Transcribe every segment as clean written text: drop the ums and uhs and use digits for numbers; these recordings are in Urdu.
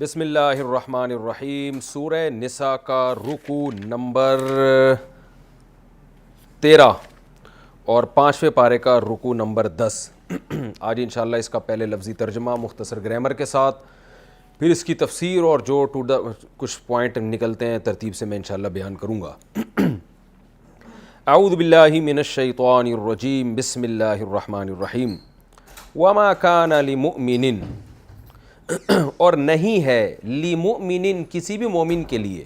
بسم اللہ الرحمن الرحیم۔ سورہ نساء کا رکوع نمبر 13 اور 5ویں پارے کا رکوع نمبر 10۔ آج انشاءاللہ اس کا پہلے لفظی ترجمہ مختصر گرامر کے ساتھ، پھر اس کی تفسیر اور جو کچھ پوائنٹ نکلتے ہیں ترتیب سے میں انشاءاللہ بیان کروں گا۔ اعوذ باللہ من الشیطان الرجیم، بسم اللہ الرحمن الرحیم۔ وما کان لمؤمن، اور نہیں ہے لمؤمن کسی بھی مومن کے لیے،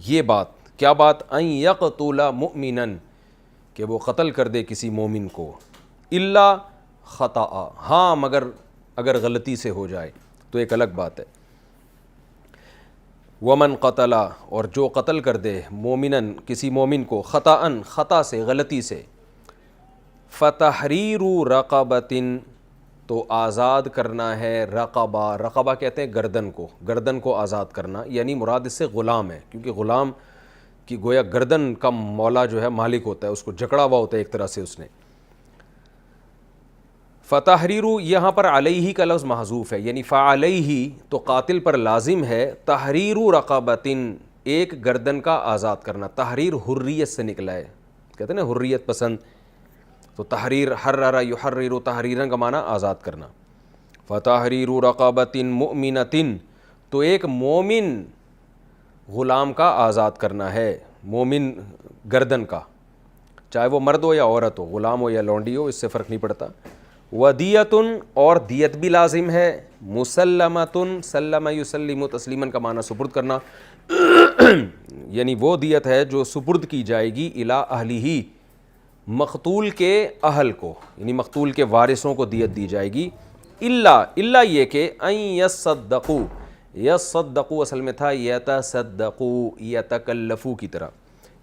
یہ بات کیا بات، ان یقتل مؤمنا کہ وہ قتل کر دے کسی مومن کو، الا خطأ، ہاں مگر اگر غلطی سے ہو جائے تو ایک الگ بات ہے۔ ومن قتل، اور جو قتل کر دے مومنا کسی مومن کو، خطأ خطا سے غلطی سے، فتحریر رقبۃ تو آزاد کرنا ہے، رقبہ کہتے ہیں گردن کو آزاد کرنا، یعنی مراد اس سے غلام ہے، کیونکہ غلام کی گویا گردن کا مولا جو ہے مالک ہوتا ہے، اس کو جکڑا ہوا ہوتا ہے ایک طرح سے اس نے۔ فتحریر یہاں پر علیہ کا لفظ محذوف ہے، یعنی فعلیہ تو قاتل پر لازم ہے، تحریر رقبۃ ایک گردن کا آزاد کرنا۔ تحریر حریت سے نکلا ہے، کہتے ہیں نا حریت پسند، تو تحریر حرر یحرر تحریرا کا معنی آزاد کرنا۔ فتحریر رقبۃ مؤمنۃ تو ایک مومن غلام کا آزاد کرنا ہے، مومن گردن کا، چاہے وہ مرد ہو یا عورت ہو، غلام ہو یا لونڈی ہو، اس سے فرق نہیں پڑتا۔ ودیۃ اور دیت بھی لازم ہے، مسلمۃ سلم یسلم تسلیما کا معنی سپرد کرنا، یعنی وہ دیت ہے جو سپرد کی جائے گی الی اہلہ مقتول کے اہل کو، یعنی مقتول کے وارثوں کو دیت دی جائے گی، الا یہ کہ ان یصدقوا، یصدقوا اصل میں تھا یتصدقوا یتکلفوا کی طرح،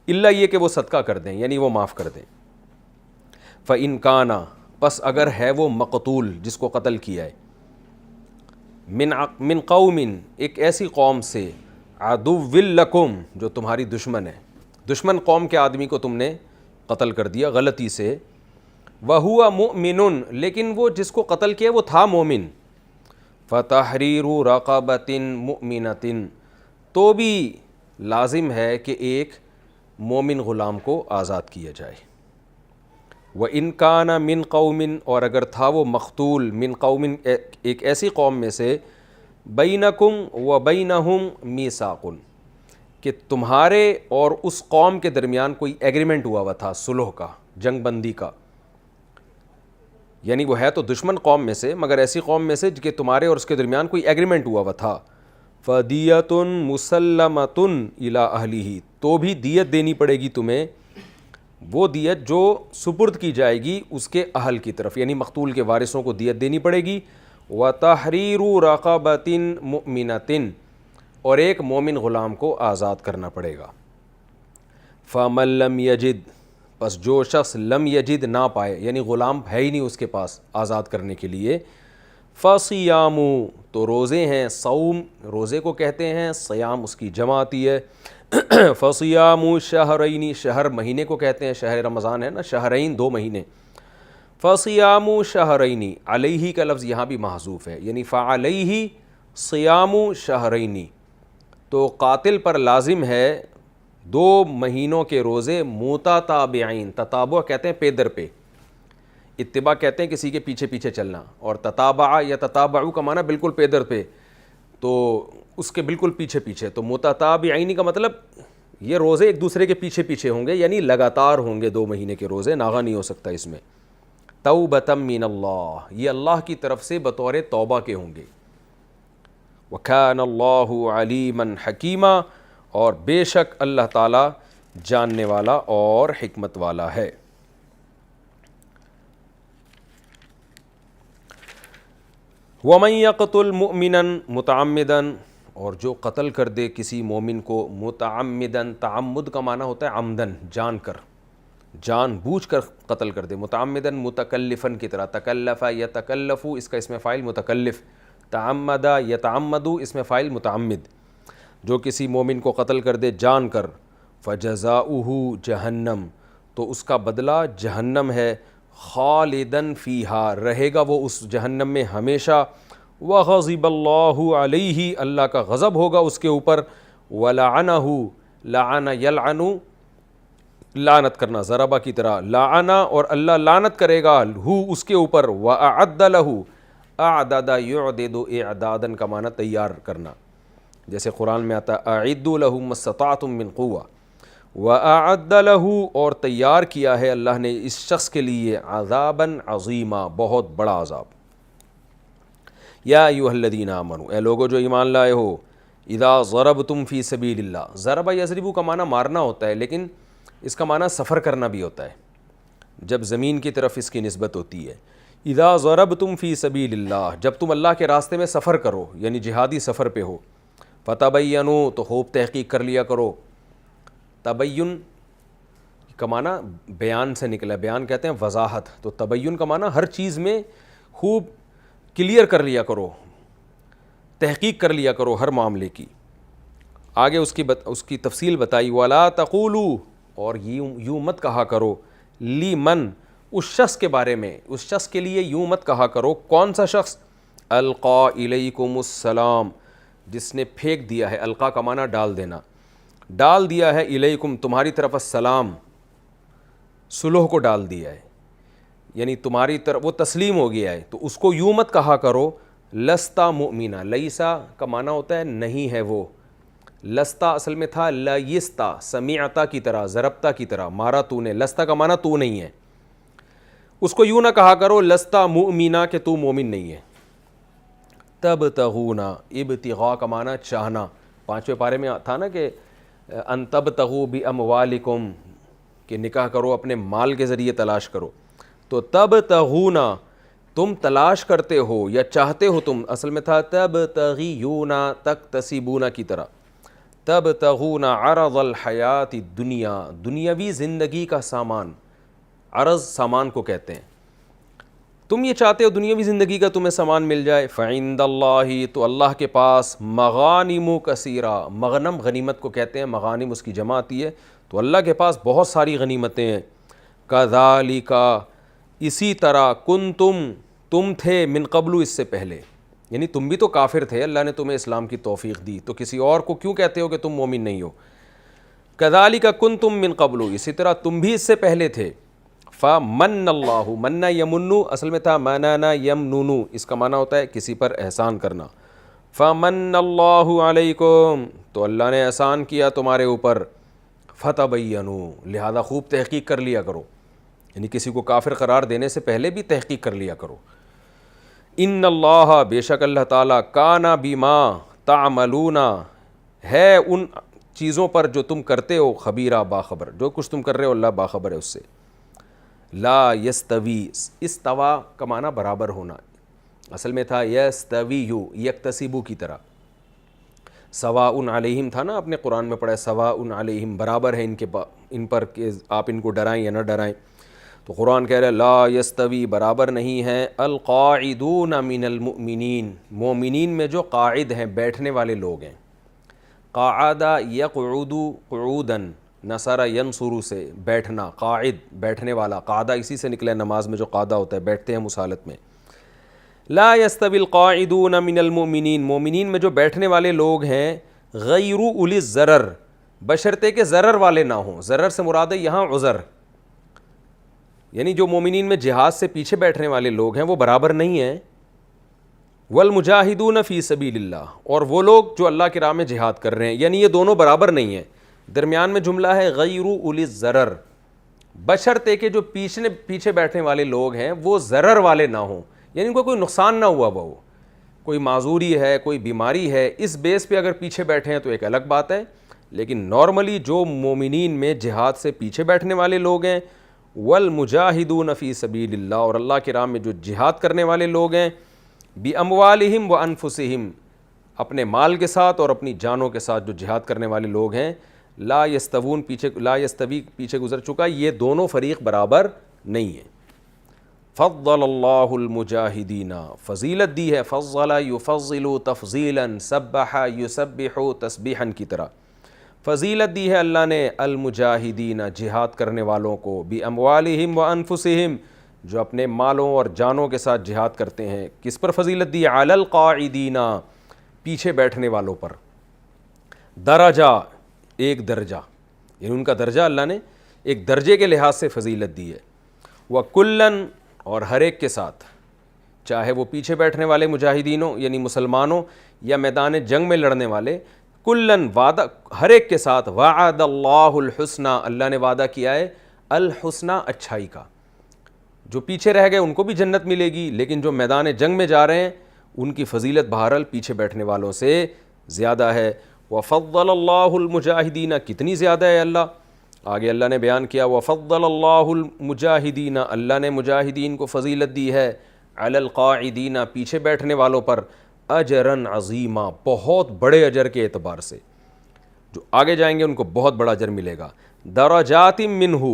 الا یہ کہ وہ صدقہ کر دیں، یعنی وہ معاف کر دیں۔ فإن کان پس اگر ہے وہ مقتول جس کو قتل کیا ہے، من قوم ایک ایسی قوم سے، عدو لکم جو تمہاری دشمن ہے، دشمن قوم کے آدمی کو تم نے قتل کر دیا غلطی سے، وَهُوَ مُؤْمِنٌ لیکن وہ جس کو قتل کیا وہ تھا مومن، فَتَحْرِيرُ رَقَبَةٍ مُؤْمِنَةٍ تو بھی لازم ہے کہ ایک مومن غلام کو آزاد کیا جائے۔ وَإِنْ كَانَ مِنْ قَوْمٍ اور اگر تھا وہ مقتول، من قوم ایک ایسی قوم میں سے، بَيْنَكُمْ وَبَيْنَهُمْ مِيثَاقٌ کہ تمہارے اور اس قوم کے درمیان کوئی ایگریمنٹ ہوا تھا، صلح کا، جنگ بندی کا، یعنی وہ ہے تو دشمن قوم میں سے مگر ایسی قوم میں سے کہ تمہارے اور اس کے درمیان کوئی ایگریمنٹ ہوا تھا، فَدِيَةٌ مُسَلَّمَةٌ إِلَىٰ أَهْلِهِ تو بھی دیت دینی پڑے گی تمہیں، وہ دیت جو سپرد کی جائے گی اس کے اہل کی طرف، یعنی مقتول کے وارثوں کو دیت دینی پڑے گی۔ وَتَحْرِيرُ رَقَبَةٍ مُؤْمِنَةٍ اور ایک مومن غلام کو آزاد کرنا پڑے گا۔ فَمَن لَّمْ يَجِدْ پس جو شخص لم یجد نہ پائے، یعنی غلام ہے ہی نہیں اس کے پاس آزاد کرنے کے لیے، فَصِيَامُ تو روزے ہیں، صوم روزے کو کہتے ہیں، صیام اس کی جمع آتی ہے۔ فَصِيَامُ شَهْرَيْنِ شہر مہینے کو کہتے ہیں، شہر رمضان ہے نا، شہرین 2 مہینے۔ فَصِيَامُ شَهْرَيْنِ علیہ کا لفظ یہاں بھی محذوف ہے، یعنی فَعَلَيْهِ صِيَامُ شَهْرَيْنِ تو قاتل پر لازم ہے 2 مہینوں کے روزے، متتابعین، تتابع کہتے ہیں پے در پہ، اتباع کہتے ہیں کسی کے پیچھے پیچھے چلنا، اور تتابع یا تتابعو کا معنی بالکل پے در پہ، تو اس کے بالکل پیچھے پیچھے، تو متتابعین کا مطلب یہ روزے ایک دوسرے کے پیچھے پیچھے ہوں گے، یعنی لگاتار ہوں گے 2 مہینے کے روزے، ناغہ نہیں ہو سکتا اس میں۔ توبۃ من اللہ یہ اللہ کی طرف سے بطور توبہ کے ہوں گے۔ وَكَانَ اللَّهُ عَلِيمًا حَكِيمًا اور بے شک اللہ تعالیٰ جاننے والا اور حکمت والا ہے۔ وَمَن يَقْتُلْ مُؤْمِنًا مُتَعَمِّدًا اور جو قتل کر دے کسی مومن کو، متعمدًا تعمد کا معنی ہوتا ہے عمدن جان بوجھ کر قتل کر دے، متعمدًا متکلفاً کی طرح، تکلف یتکلف اس کا اسم فاعل متکلف، تعمد یتعمد اسم فاعل متعمد، جو کسی مومن کو قتل کر دے جان کر، فجزاؤہ جہنم تو اس کا بدلہ جہنم ہے، خالداً فیہا رہے گا وہ اس جہنم میں ہمیشہ، وغضب اللہ علیہ، اللہ کا غضب ہوگا اس کے اوپر، ولعنہ، لعن یلعن لعنت کرنا، ضربہ کی طرح، لعنہ اور اللہ لعنت کرے گا ہو اس کے اوپر، واعد لہ، اعدد یعدد اعدادا کا معنی تیار کرنا، جیسے قرآن میں آتا ہے اعدوا لہم ما استطعتم من قوہ، واعد لہ اور تیار کیا ہے اللہ نے اس شخص کے لیے عذابا عظیما، بہت بڑا عذاب۔ یا ایھا الذین آمنوا، اے لوگو جو ایمان لائے ہو، اذا ضربتم فی سبیل اللہ، ضرب یضرب کا معنی مارنا ہوتا ہے، لیکن اس کا معنی سفر کرنا بھی ہوتا ہے، جب زمین کی طرف اس کی نسبت ہوتی ہے۔ اذا ضربتم فی سبیل اللہ، جب تم اللہ کے راستے میں سفر کرو، یعنی جہادی سفر پہ ہو، فتبینوا تو خوب تحقیق کر لیا کرو۔ تبین کا معنی بیان سے نکلا، بیان کہتے ہیں وضاحت، تو تبین کا معنی ہر چیز میں خوب کلیئر کر لیا کرو، تحقیق کر لیا کرو ہر معاملے کی۔ آگے اس کی تفصیل بتائی، وَلَا تَقُولُوا، اور یوں مت کہا کرو، لِمَن، اس شخص کے بارے میں، اس شخص کے لیے یوں مت کہا کرو، کون سا شخص، القا الیکم السلام، جس نے پھینک دیا ہے، القا کا معنی ڈال دینا، ڈال دیا ہے، الیکم تمہاری طرف، السلام صلح کو ڈال دیا ہے، یعنی تمہاری طرف وہ تسلیم ہو گیا ہے، تو اس کو یوں مت کہا کرو، لستا مؤمنا، لیسا کا معنی ہوتا ہے نہیں ہے وہ، لستا اصل میں تھا لیستا، سمیعتا کی طرح، ضربتا کی طرح، مارا تو نے، لستا کا معنی تو نہیں ہے، اس کو یوں نہ کہا کرو لستا مؤمنا کہ تو مومن نہیں ہے۔ تبتغون، ابتغاء کا معنی چاہنا، 5ویں پارے میں تھا نا کہ ان تبتغوا باموالکم، کہ نکاح کرو اپنے مال کے ذریعے تلاش کرو، تو تبتغون تم تلاش کرتے ہو یا چاہتے ہو تم، اصل میں تھا تبتغیون تکتسبون کی طرح، تبتغون عرض الحیات الدنیا، دنیاوی زندگی کا سامان، عرض سامان کو کہتے ہیں، تم یہ چاہتے ہو دنیاوی زندگی کا تمہیں سامان مل جائے، فعند اللہ، تو اللہ کے پاس، مغانم کثیرہ، مغنم غنیمت کو کہتے ہیں، مغانم اس کی جمع آتی ہے، تو اللہ کے پاس بہت ساری غنیمتیں ہیں، کذالک، اسی طرح، تم تھے، من قبل، اس سے پہلے، یعنی تم بھی تو کافر تھے، اللہ نے تمہیں اسلام کی توفیق دی، تو کسی اور کو کیوں کہتے ہو کہ تم مومن نہیں ہو، کذالک کنتم من قبل، اسی طرح تم بھی اس سے پہلے تھے، فمن اللہ، من یمنو اصل میں تھا منانا یمنونو، اس کا معنی ہوتا ہے کسی پر احسان کرنا، فمن اللہ علیکم، تو اللہ نے احسان کیا تمہارے اوپر، فتبینوا، لہذا خوب تحقیق کر لیا کرو، یعنی کسی کو کافر قرار دینے سے پہلے بھی تحقیق کر لیا کرو، ان اللہ، بے شک اللہ تعالیٰ، کانا بما تعملون، ہے ان چیزوں پر جو تم کرتے ہو، خبیرہ، باخبر، جو کچھ تم کر رہے ہو اللہ باخبر ہے اس سے۔ لا یستوی، استوا کا معنی برابر ہونا، اصل میں تھا یستویو، یکتسبو کی طرح، سواء علیہم تھا نا، اپنے قرآن میں پڑھا سواء علیہم، برابر ہے ان پر کہ آپ ان کو ڈرائیں یا نہ ڈرائیں، تو قرآن کہہ رہے لا یستوی، برابر نہیں ہے، القاعدون من المؤمنین، مومنین میں جو قاعد ہیں، بیٹھنے والے لوگ ہیں، قاعد یقعد قعودا، نصر ینصر سے بیٹھنا، قاعد بیٹھنے والا، قاعدہ اسی سے نکلا ہے، نماز میں جو قاعدہ ہوتا ہے، بیٹھتے ہیں مصالحت میں، لا یستوی القاعدون من المؤمنین، مومنین میں جو بیٹھنے والے لوگ ہیں، غیر اولی الضرر، بشرطے کہ ضرر والے نہ ہوں، ضرر سے مراد ہے یہاں عذر، یعنی جو مومنین میں جہاد سے پیچھے بیٹھنے والے لوگ ہیں وہ برابر نہیں ہیں، والمجاہدون فی سبیل اللہ، اور وہ لوگ جو اللہ کی راہ میں جہاد کر رہے ہیں، یعنی یہ دونوں برابر نہیں ہیں، درمیان میں جملہ ہے غیر اولی الضرر، بشرطے کہ جو پیچھے بیٹھنے والے لوگ ہیں وہ ضرر والے نہ ہوں، یعنی ان کو کوئی نقصان نہ ہوا وہ، کوئی معذوری ہے، کوئی بیماری ہے، اس بیس پہ اگر پیچھے بیٹھے ہیں تو ایک الگ بات ہے، لیکن نارملی جو مومنین میں جہاد سے پیچھے بیٹھنے والے لوگ ہیں، والمجاہدون فی سبیل اللہ، اور اللہ کی راہ میں جو جہاد کرنے والے لوگ ہیں، باموالہم وانفسہم، اپنے مال کے ساتھ اور اپنی جانوں کے ساتھ جو جہاد کرنے والے لوگ ہیں، لا یستوون، لا یستوی پیچھے گزر چکا، یہ دونوں فریق برابر نہیں ہیں۔ فضل اللہ المجاہدین، فضیلت دی ہے، فضل یفضل تفضیلا، سبح یسبح تسبیحا کی طرح، فضیلت دی ہے اللہ نے المجاہدین، جہاد کرنے والوں کو، باموالہم وانفسہم، جو اپنے مالوں اور جانوں کے ساتھ جہاد کرتے ہیں. کس پر فضیلت دی؟ علی القاعدین، پیچھے بیٹھنے والوں پر. درجہ، ایک درجہ، یعنی ان کا درجہ اللہ نے ایک درجے کے لحاظ سے فضیلت دی ہے. وَكُلًّا، اور ہر ایک کے ساتھ، چاہے وہ پیچھے بیٹھنے والے مجاہدین ہوں یعنی مسلمانوں یا میدان جنگ میں لڑنے والے، کلن، وعدہ ہر ایک کے ساتھ، وعد اللہ الحسنى، اللہ نے وعدہ کیا ہے الحسنى، اچھائی کا. جو پیچھے رہ گئے ان کو بھی جنت ملے گی، لیکن جو میدان جنگ میں جا رہے ہیں ان کی فضیلت بہرحال پیچھے بیٹھنے والوں سے زیادہ ہے. وفضل اللہ المجاہدین، کتنی زیادہ ہے اللہ. آگے اللہ نے بیان کیا وفضل اللہ المجاہدین، اللہ نے مجاہدین کو فضیلت دی ہے علی القاعدین، پیچھے بیٹھنے والوں پر، اجرا عظیما، بہت بڑے اجر کے اعتبار سے. جو آگے جائیں گے ان کو بہت بڑا اجر ملے گا. درجات منہ،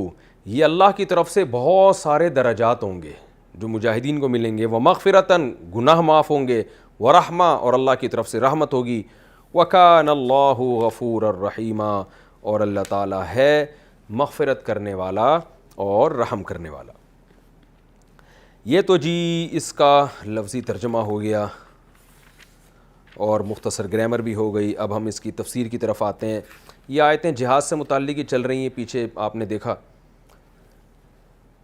یہ اللہ کی طرف سے بہت سارے درجات ہوں گے جو مجاہدین کو ملیں گے. ومغفرتاً، گناہ معاف ہوں گے. ورحمہ، اور اللہ کی طرف سے رحمت ہوگی. وکان اللہ غفورا الرحیمہ، اور اللہ تعالیٰ ہے مغفرت کرنے والا اور رحم کرنے والا. یہ تو جی اس کا لفظی ترجمہ ہو گیا اور مختصر گرامر بھی ہو گئی. اب ہم اس کی تفسیر کی طرف آتے ہیں. یہ آیتیں جہاد سے متعلق ہی چل رہی ہیں، پیچھے آپ نے دیکھا.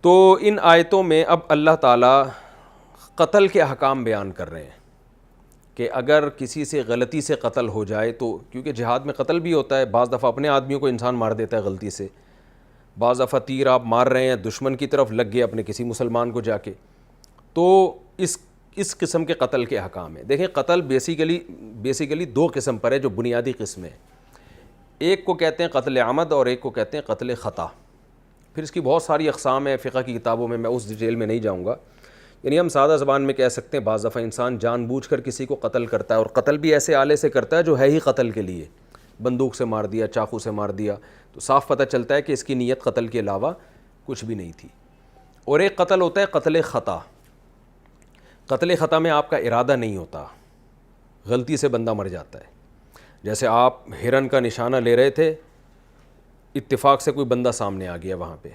تو ان آیتوں میں اب اللہ تعالیٰ قتل کے احکام بیان کر رہے ہیں کہ اگر کسی سے غلطی سے قتل ہو جائے تو، کیونکہ جہاد میں قتل بھی ہوتا ہے، بعض دفعہ اپنے آدمیوں کو انسان مار دیتا ہے غلطی سے، بعض دفعہ تیر آپ مار رہے ہیں دشمن کی طرف لگ گئے اپنے کسی مسلمان کو جا کے. تو اس قسم کے قتل کے احکام ہیں. دیکھیں قتل بیسیکلی دو قسم پر ہے جو بنیادی قسم ہے. ایک کو کہتے ہیں قتل عمد اور ایک کو کہتے ہیں قتل خطا. پھر اس کی بہت ساری اقسام ہیں فقہ کی کتابوں میں اس ڈیٹیل میں نہیں جاؤں گا. یعنی ہم سادہ زبان میں کہہ سکتے ہیں بعض دفعہ انسان جان بوجھ کر کسی کو قتل کرتا ہے، اور قتل بھی ایسے آلے سے کرتا ہے جو ہے ہی قتل کے لیے، بندوق سے مار دیا، چاقو سے مار دیا، تو صاف پتہ چلتا ہے کہ اس کی نیت قتل کے علاوہ کچھ بھی نہیں تھی. اور ایک قتل ہوتا ہے قتل خطا. قتل خطا میں آپ کا ارادہ نہیں ہوتا، غلطی سے بندہ مر جاتا ہے. جیسے آپ ہرن کا نشانہ لے رہے تھے، اتفاق سے کوئی بندہ سامنے آ گیا، وہاں پہ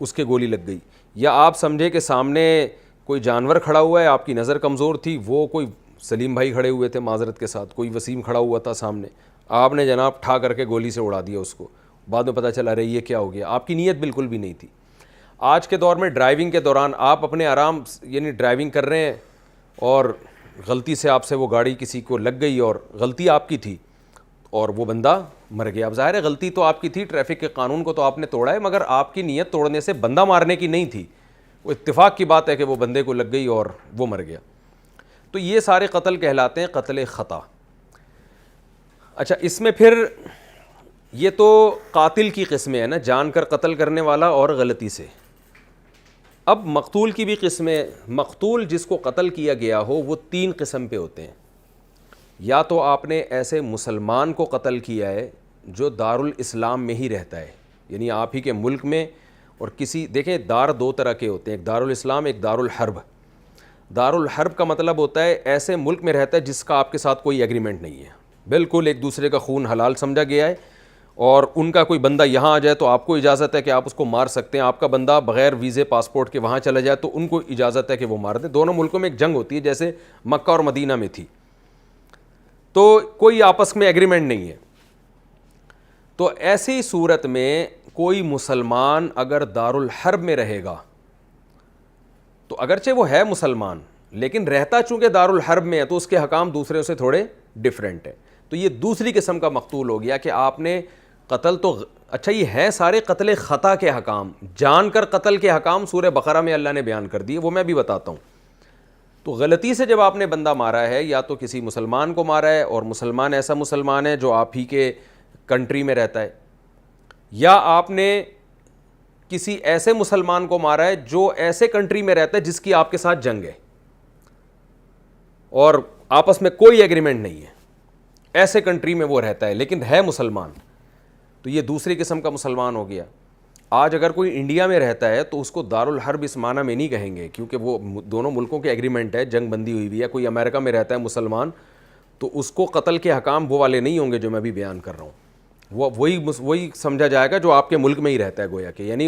اس کے گولی لگ گئی. یا آپ سمجھے کہ سامنے کوئی جانور کھڑا ہوا ہے، آپ کی نظر کمزور تھی، وہ کوئی سلیم بھائی کھڑے ہوئے تھے معذرت کے ساتھ، کوئی وسیم کھڑا ہوا تھا سامنے، آپ نے جناب ٹھا کر کے گولی سے اڑا دیا اس کو. بعد میں پتہ چلا رہے یہ کیا ہو گیا، آپ کی نیت بالکل بھی نہیں تھی. آج کے دور میں ڈرائیونگ کے دوران آپ اپنے آرام یعنی ڈرائیونگ کر رہے ہیں اور غلطی سے آپ سے وہ گاڑی کسی کو لگ گئی اور غلطی آپ کی تھی اور وہ بندہ مر گیا. اب ظاہر ہے غلطی تو آپ کی تھی، ٹریفک کے قانون کو تو آپ نے توڑا ہے، مگر آپ کی نیت توڑنے سے بندہ مارنے کی نہیں تھی. وہ اتفاق کی بات ہے کہ وہ بندے کو لگ گئی اور وہ مر گیا. تو یہ سارے قتل کہلاتے ہیں قتل خطا. اچھا، اس میں پھر یہ تو قاتل کی قسمیں ہیں نا، جان کر قتل کرنے والا اور غلطی سے. اب مقتول کی بھی قسمیں. مقتول جس کو قتل کیا گیا ہو وہ تین قسم پہ ہوتے ہیں. یا تو آپ نے ایسے مسلمان کو قتل کیا ہے جو دارالاسلام میں ہی رہتا ہے، یعنی آپ ہی کے ملک میں، اور کسی، دیکھیں دار دو طرح کے ہوتے ہیں، ایک دارالاسلام، ایک دارالحرب. دارالحرب کا مطلب ہوتا ہے ایسے ملک میں رہتا ہے جس کا آپ کے ساتھ کوئی ایگریمنٹ نہیں ہے، بالکل ایک دوسرے کا خون حلال سمجھا گیا ہے، اور ان کا کوئی بندہ یہاں آ جائے تو آپ کو اجازت ہے کہ آپ اس کو مار سکتے ہیں. آپ کا بندہ بغیر ویزے پاسپورٹ کے وہاں چلا جائے تو ان کو اجازت ہے کہ وہ مار دیں. دونوں ملکوں میں ایک جنگ ہوتی ہے جیسے مکہ اور مدینہ میں تھی، تو کوئی آپس میں ایگریمنٹ نہیں ہے. تو ایسی صورت میں کوئی مسلمان اگر دارالحرب میں رہے گا تو اگرچہ وہ ہے مسلمان لیکن رہتا چونکہ دارالحرب میں ہے تو اس کے حکام دوسرے سے تھوڑے ڈیفرنٹ ہیں. تو یہ دوسری قسم کا مقتول ہو گیا کہ آپ نے قتل تو اچھا، یہ ہے سارے قتل خطا کے حکام. جان کر قتل کے حکام سورہ بقرہ میں اللہ نے بیان کر دیے، وہ میں بھی بتاتا ہوں. تو غلطی سے جب آپ نے بندہ مارا ہے، یا تو کسی مسلمان کو مارا ہے اور مسلمان ایسا مسلمان ہے جو آپ ہی کے کنٹری میں رہتا ہے، یا آپ نے کسی ایسے مسلمان کو مارا ہے جو ایسے کنٹری میں رہتا ہے جس کی آپ کے ساتھ جنگ ہے اور آپس میں کوئی ایگریمنٹ نہیں ہے، ایسے کنٹری میں وہ رہتا ہے لیکن ہے مسلمان، تو یہ دوسری قسم کا مسلمان ہو گیا. آج اگر کوئی انڈیا میں رہتا ہے تو اس کو دارالحرب اس معنی میں نہیں کہیں گے، کیونکہ وہ دونوں ملکوں کے ایگریمنٹ ہے، جنگ بندی ہوئی ہوئی ہے. کوئی امریکہ میں رہتا ہے مسلمان تو اس کو قتل کے حکام وہ والے نہیں ہوں گے جو میں بھی بیان کر رہا ہوں. وہ وہی سمجھا جائے گا جو آپ کے ملک میں ہی رہتا ہے گویا کہ. یعنی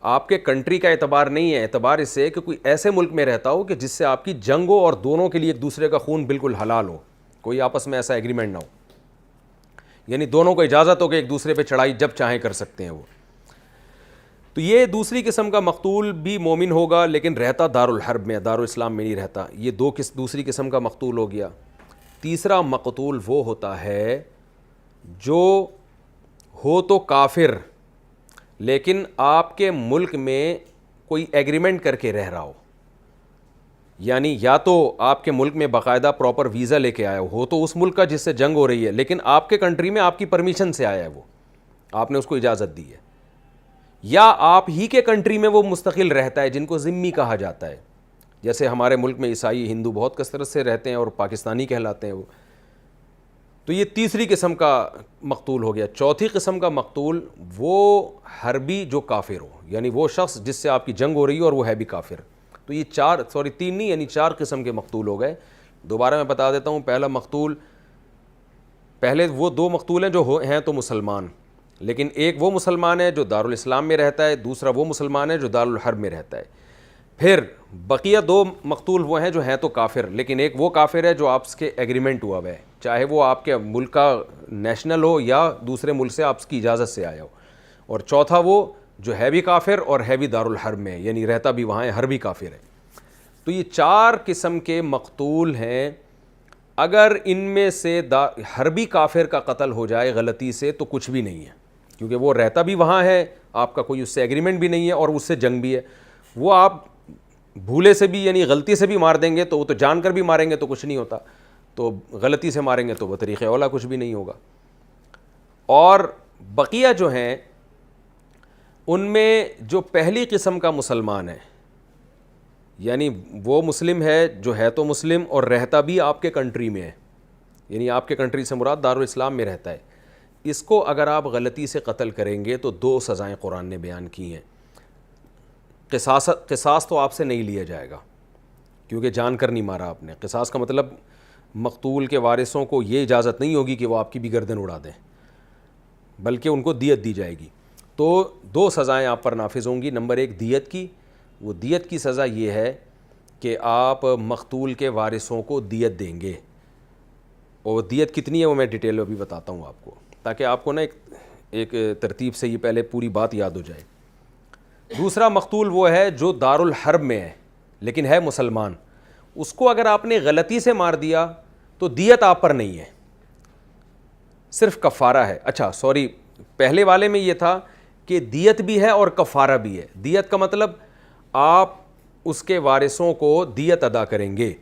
آپ کے کنٹری کا اعتبار نہیں ہے، اعتبار اس سے کہ کوئی ایسے ملک میں رہتا ہو کہ جس سے آپ کی جنگ ہو اور دونوں کے لیے ایک دوسرے کا خون بالکل حلال ہو، کوئی آپس میں ایسا ایگریمنٹ نہ ہو، یعنی دونوں کو اجازت ہو کہ ایک دوسرے پہ چڑھائی جب چاہیں کر سکتے ہیں وہ. تو یہ دوسری قسم کا مقتول بھی مومن ہوگا لیکن رہتا دارالحرب میں، دارالاسلام میں نہیں رہتا. یہ دوسری قسم کا مقتول ہو گیا. تیسرا مقتول وہ ہوتا ہے جو ہو تو کافر لیکن آپ کے ملک میں کوئی ایگریمنٹ کر کے رہ رہا ہو، یعنی یا تو آپ کے ملک میں باقاعدہ پراپر ویزا لے کے آیا ہو تو اس ملک کا جس سے جنگ ہو رہی ہے، لیکن آپ کے کنٹری میں آپ کی پرمیشن سے آیا ہے، وہ آپ نے اس کو اجازت دی ہے، یا آپ ہی کے کنٹری میں وہ مستقل رہتا ہے جن کو ذمی کہا جاتا ہے. جیسے ہمارے ملک میں عیسائی ہندو بہت کثرت سے رہتے ہیں اور پاکستانی کہلاتے ہیں وہ. تو یہ تیسری قسم کا مقتول ہو گیا. چوتھی قسم کا مقتول وہ حربی جو کافر ہو، یعنی وہ شخص جس سے آپ کی جنگ ہو رہی ہے اور وہ ہے بھی کافر. تو یہ تین نہیں یعنی 4 قسم کے مقتول ہو گئے. دوبارہ میں بتا دیتا ہوں. پہلا مقتول، پہلے وہ 2 مقتول ہیں جو ہیں تو مسلمان، لیکن ایک وہ مسلمان ہے جو دارالاسلام میں رہتا ہے، دوسرا وہ مسلمان ہے جو دارالحرب میں رہتا ہے. پھر بقیہ 2 مقتول وہ ہیں جو ہیں تو کافر، لیکن ایک وہ کافر ہے جو آپ کے ایگریمنٹ ہوا ہے، چاہے وہ آپ کے ملک کا نیشنل ہو یا دوسرے ملک سے آپ کی اجازت سے آیا ہو. اور چوتھا وہ جو ہے بھی کافر اور ہے بھی دارالحرب میں، یعنی رہتا بھی وہاں ہے، حربی کافر ہے. تو یہ 4 قسم کے مقتول ہیں. اگر ان میں سے حربی کافر کا قتل ہو جائے غلطی سے تو کچھ بھی نہیں ہے، کیونکہ وہ رہتا بھی وہاں ہے، آپ کا کوئی اس سے ایگریمنٹ بھی نہیں ہے اور اس سے جنگ بھی ہے. وہ آپ بھولے سے بھی یعنی غلطی سے بھی مار دیں گے تو وہ تو جان کر بھی ماریں گے تو کچھ نہیں ہوتا، تو غلطی سے ماریں گے تو وہ طریقہ اولا کچھ بھی نہیں ہوگا. اور بقیہ جو ہیں ان میں جو پہلی قسم کا مسلمان ہے، یعنی وہ مسلم ہے جو ہے تو مسلم اور رہتا بھی آپ کے کنٹری میں ہے، یعنی آپ کے کنٹری سے مراد دارالاسلام میں رہتا ہے، اس کو اگر آپ غلطی سے قتل کریں گے تو 2 سزائیں قرآن نے بیان کی ہیں. قصاص تو آپ سے نہیں لیا جائے گا کیونکہ جان کر نہیں مارا آپ نے. قصاص کا مطلب مقتول کے وارثوں کو یہ اجازت نہیں ہوگی کہ وہ آپ کی بھی گردن اڑا دیں، بلکہ ان کو دیت دی جائے گی. تو 2 سزائیں آپ پر نافذ ہوں گی. نمبر 1 دیت کی. وہ دیت کی سزا یہ ہے کہ آپ مقتول کے وارثوں کو دیت دیں گے. اور دیت کتنی ہے وہ میں ڈیٹیل میں بھی بتاتا ہوں آپ کو، تاکہ آپ کو نا ایک ترتیب سے یہ پہلے پوری بات یاد ہو جائے. دوسرا مقتول وہ ہے جو دارالحرب میں ہے لیکن ہے مسلمان. اس کو اگر آپ نے غلطی سے مار دیا تو دیت آپ پر نہیں ہے، صرف کفارہ ہے. اچھا سوری، پہلے والے میں یہ تھا کہ دیت بھی ہے اور کفارہ بھی ہے. دیت کا مطلب آپ اس کے وارثوں کو دیت ادا کریں گے،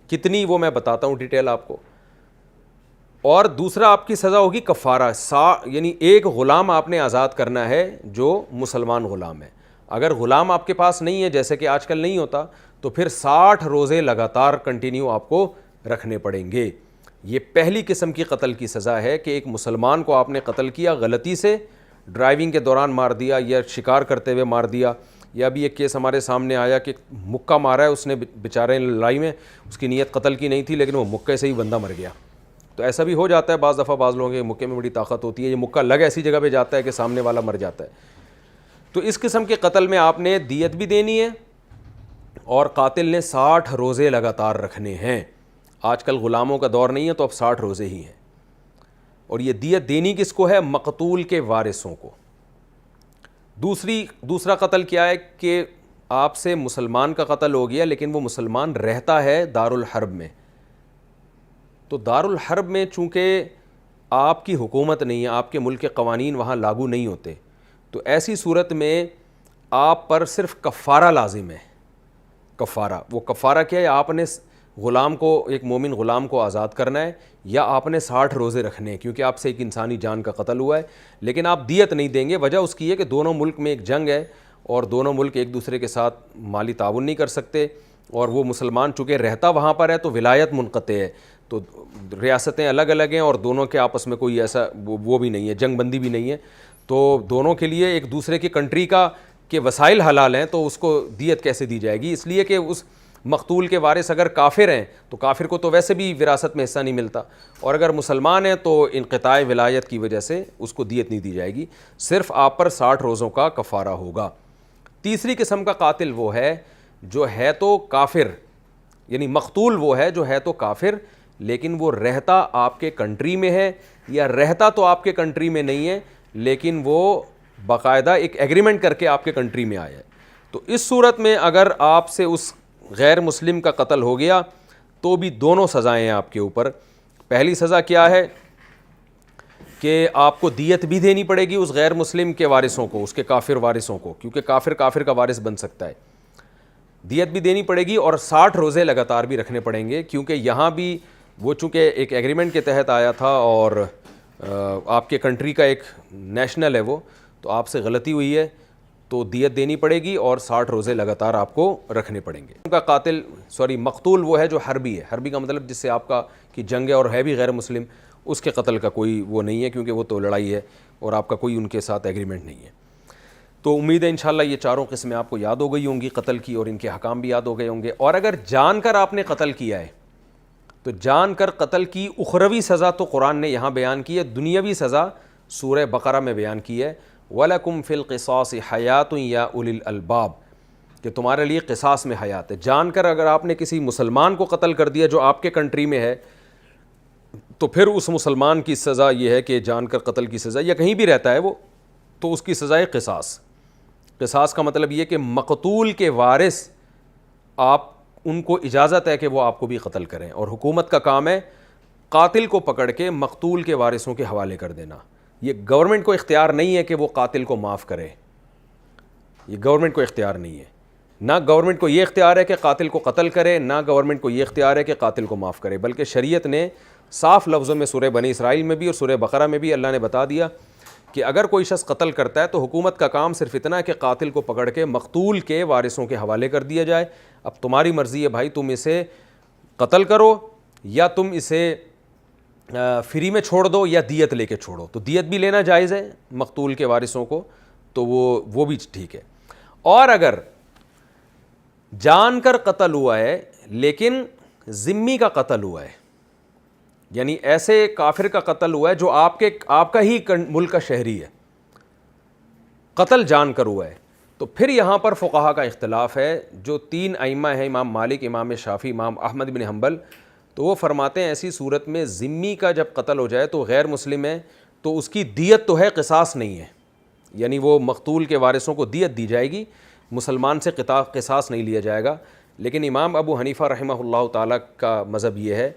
کتنی وہ میں بتاتا ہوں ڈیٹیل آپ کو. اور دوسرا آپ کی سزا ہوگی کفارہ، یعنی ایک غلام آپ نے آزاد کرنا ہے جو مسلمان غلام ہے. اگر غلام آپ کے پاس نہیں ہے، جیسے کہ آج کل نہیں ہوتا، تو پھر 60 روزے لگاتار کنٹینیو آپ کو رکھنے پڑیں گے. یہ پہلی قسم کی قتل کی سزا ہے کہ ایک مسلمان کو آپ نے قتل کیا غلطی سے، ڈرائیونگ کے دوران مار دیا یا شکار کرتے ہوئے مار دیا. یا بھی ایک کیس ہمارے سامنے آیا کہ مکہ مارا ہے اس نے بیچارے لڑائی میں، اس کی نیت قتل کی نہیں تھی لیکن وہ مکے سے ہی بندہ مر گیا. تو ایسا بھی ہو جاتا ہے بعض دفعہ، بعض لوگوں کے مکے میں بڑی طاقت ہوتی ہے، یہ مکہ لگ ایسی جگہ پہ جاتا ہے کہ سامنے والا مر جاتا ہے. تو اس قسم کے قتل میں آپ نے دیت بھی دینی ہے اور قاتل نے 60 روزے لگاتار رکھنے ہیں. آج کل غلاموں کا دور نہیں ہے تو اب 60 روزے ہی ہیں. اور یہ دیت دینی کس کو ہے؟ مقتول کے وارثوں کو. دوسرا قتل کیا ہے کہ آپ سے مسلمان کا قتل ہو گیا لیکن وہ مسلمان رہتا ہے دارالحرب میں. تو دارالحرب میں چونکہ آپ کی حکومت نہیں ہے، آپ کے ملک کے قوانین وہاں لاگو نہیں ہوتے، تو ایسی صورت میں آپ پر صرف کفارہ لازم ہے. کفارہ، وہ کفارہ کیا ہے؟ آپ نے غلام کو، ایک مومن غلام کو آزاد کرنا ہے، یا آپ نے 60 روزے رکھنے ہیں کیونکہ آپ سے ایک انسانی جان کا قتل ہوا ہے. لیکن آپ دیت نہیں دیں گے. وجہ اس کی ہے کہ دونوں ملک میں ایک جنگ ہے اور دونوں ملک ایک دوسرے کے ساتھ مالی تعاون نہیں کر سکتے، اور وہ مسلمان چونکہ رہتا وہاں پر ہے تو ولایت منقطع ہے، تو ریاستیں الگ الگ ہیں اور دونوں کے آپس میں کوئی ایسا وہ بھی نہیں ہے، جنگ بندی بھی نہیں ہے. تو دونوں کے لیے ایک دوسرے کی کنٹری کا کہ وسائل حلال ہیں، تو اس کو دیت کیسے دی جائے گی؟ اس لیے کہ اس مقتول کے وارث اگر کافر ہیں تو کافر کو تو ویسے بھی وراثت میں حصہ نہیں ملتا، اور اگر مسلمان ہیں تو انقطاع ولایت کی وجہ سے اس کو دیت نہیں دی جائے گی. صرف آپ پر 60 روزوں کا کفارہ ہوگا. تیسری قسم کا قاتل وہ ہے جو ہے تو کافر، یعنی مقتول وہ ہے جو ہے تو کافر لیکن وہ رہتا آپ کے کنٹری میں ہے، یا رہتا تو آپ کے کنٹری میں نہیں ہے لیکن وہ باقاعدہ ایک ایگریمنٹ کر کے آپ کے کنٹری میں آیا ہے. تو اس صورت میں اگر آپ سے اس غیر مسلم کا قتل ہو گیا تو بھی دونوں سزائیں ہیں آپ کے اوپر. پہلی سزا کیا ہے کہ آپ کو دیت بھی دینی پڑے گی اس غیر مسلم کے وارثوں کو، اس کے کافر وارثوں کو، کیونکہ کافر کافر کا وارث بن سکتا ہے. دیت بھی دینی پڑے گی اور 60 روزے لگاتار بھی رکھنے پڑیں گے، کیونکہ یہاں بھی وہ چونکہ ایک ایگریمنٹ کے تحت آیا تھا اور آپ کے کنٹری کا ایک نیشنل ہے وہ، تو آپ سے غلطی ہوئی ہے تو دیت دینی پڑے گی اور 60 روزے لگاتار آپ کو رکھنے پڑیں گے. ان کا قاتل مقتول وہ ہے جو حربی ہے. حربی کا مطلب جس سے آپ کا کی جنگ ہے اور ہے بھی غیر مسلم، اس کے قتل کا کوئی وہ نہیں ہے، کیونکہ وہ تو لڑائی ہے اور آپ کا کوئی ان کے ساتھ ایگریمنٹ نہیں ہے. تو امید ہے انشاءاللہ یہ چاروں قسمیں آپ کو یاد ہو گئی ہوں گی قتل کی، اور ان کے حکام بھی یاد ہو گئے ہوں گے. اور اگر جان کر آپ نے قتل کیا ہے تو جان کر قتل کی اخروی سزا تو قرآن نے یہاں بیان کی ہے، دنیاوی سزا سورہ بقرہ میں بیان کی ہے. وَلَكُمْ فِي الْقِصَاصِ حَيَاتٌ يَا أُولِي الْأَلْبَابِ، کہ تمہارے لیے قصاص میں حیات ہے. جان کر اگر آپ نے کسی مسلمان کو قتل کر دیا جو آپ کے کنٹری میں ہے تو پھر اس مسلمان کی سزا یہ ہے کہ جان کر قتل کی سزا، یا کہیں بھی رہتا ہے وہ، تو اس کی سزا ہے قصاص. قصاص کا مطلب یہ کہ مقتول کے وارث آپ ان کو اجازت ہے کہ وہ آپ کو بھی قتل کریں، اور حکومت کا کام ہے قاتل کو پکڑ کے مقتول کے وارثوں کے حوالے کر دینا. یہ گورنمنٹ کو اختیار نہیں ہے کہ وہ قاتل کو معاف کرے، یہ گورنمنٹ کو اختیار نہیں ہے. نہ گورنمنٹ کو یہ اختیار ہے کہ قاتل کو قتل کرے، نہ گورنمنٹ کو یہ اختیار ہے کہ قاتل کو معاف کرے، بلکہ شریعت نے صاف لفظوں میں سورہ بنی اسرائیل میں بھی اور سورہ بقرہ میں بھی اللہ نے بتا دیا کہ اگر کوئی شخص قتل کرتا ہے تو حکومت کا کام صرف اتنا ہے کہ قاتل کو پکڑ کے مقتول کے وارثوں کے حوالے کر دیا جائے. اب تمہاری مرضی ہے بھائی، تم اسے قتل کرو یا تم اسے فری میں چھوڑ دو یا دیت لے کے چھوڑو. تو دیت بھی لینا جائز ہے مقتول کے وارثوں کو، تو وہ بھی ٹھیک ہے. اور اگر جان کر قتل ہوا ہے لیکن ذمی کا قتل ہوا ہے، یعنی ایسے کافر کا قتل ہوا ہے جو آپ کا ہی ملک کا شہری ہے، قتل جان کر ہوا ہے، تو پھر یہاں پر فقہا کا اختلاف ہے. جو 3 ائمہ ہیں، امام مالک، امام شافعی، امام احمد بن حنبل، تو وہ فرماتے ہیں ایسی صورت میں ذمی کا جب قتل ہو جائے تو غیر مسلم ہے تو اس کی دیت تو ہے، قصاص نہیں ہے، یعنی وہ مقتول کے وارثوں کو دیت دی جائے گی، مسلمان سے قصاص نہیں لیا جائے گا. لیکن امام ابو حنیفہ رحمہ اللہ تعالیٰ کا مذہب یہ ہے،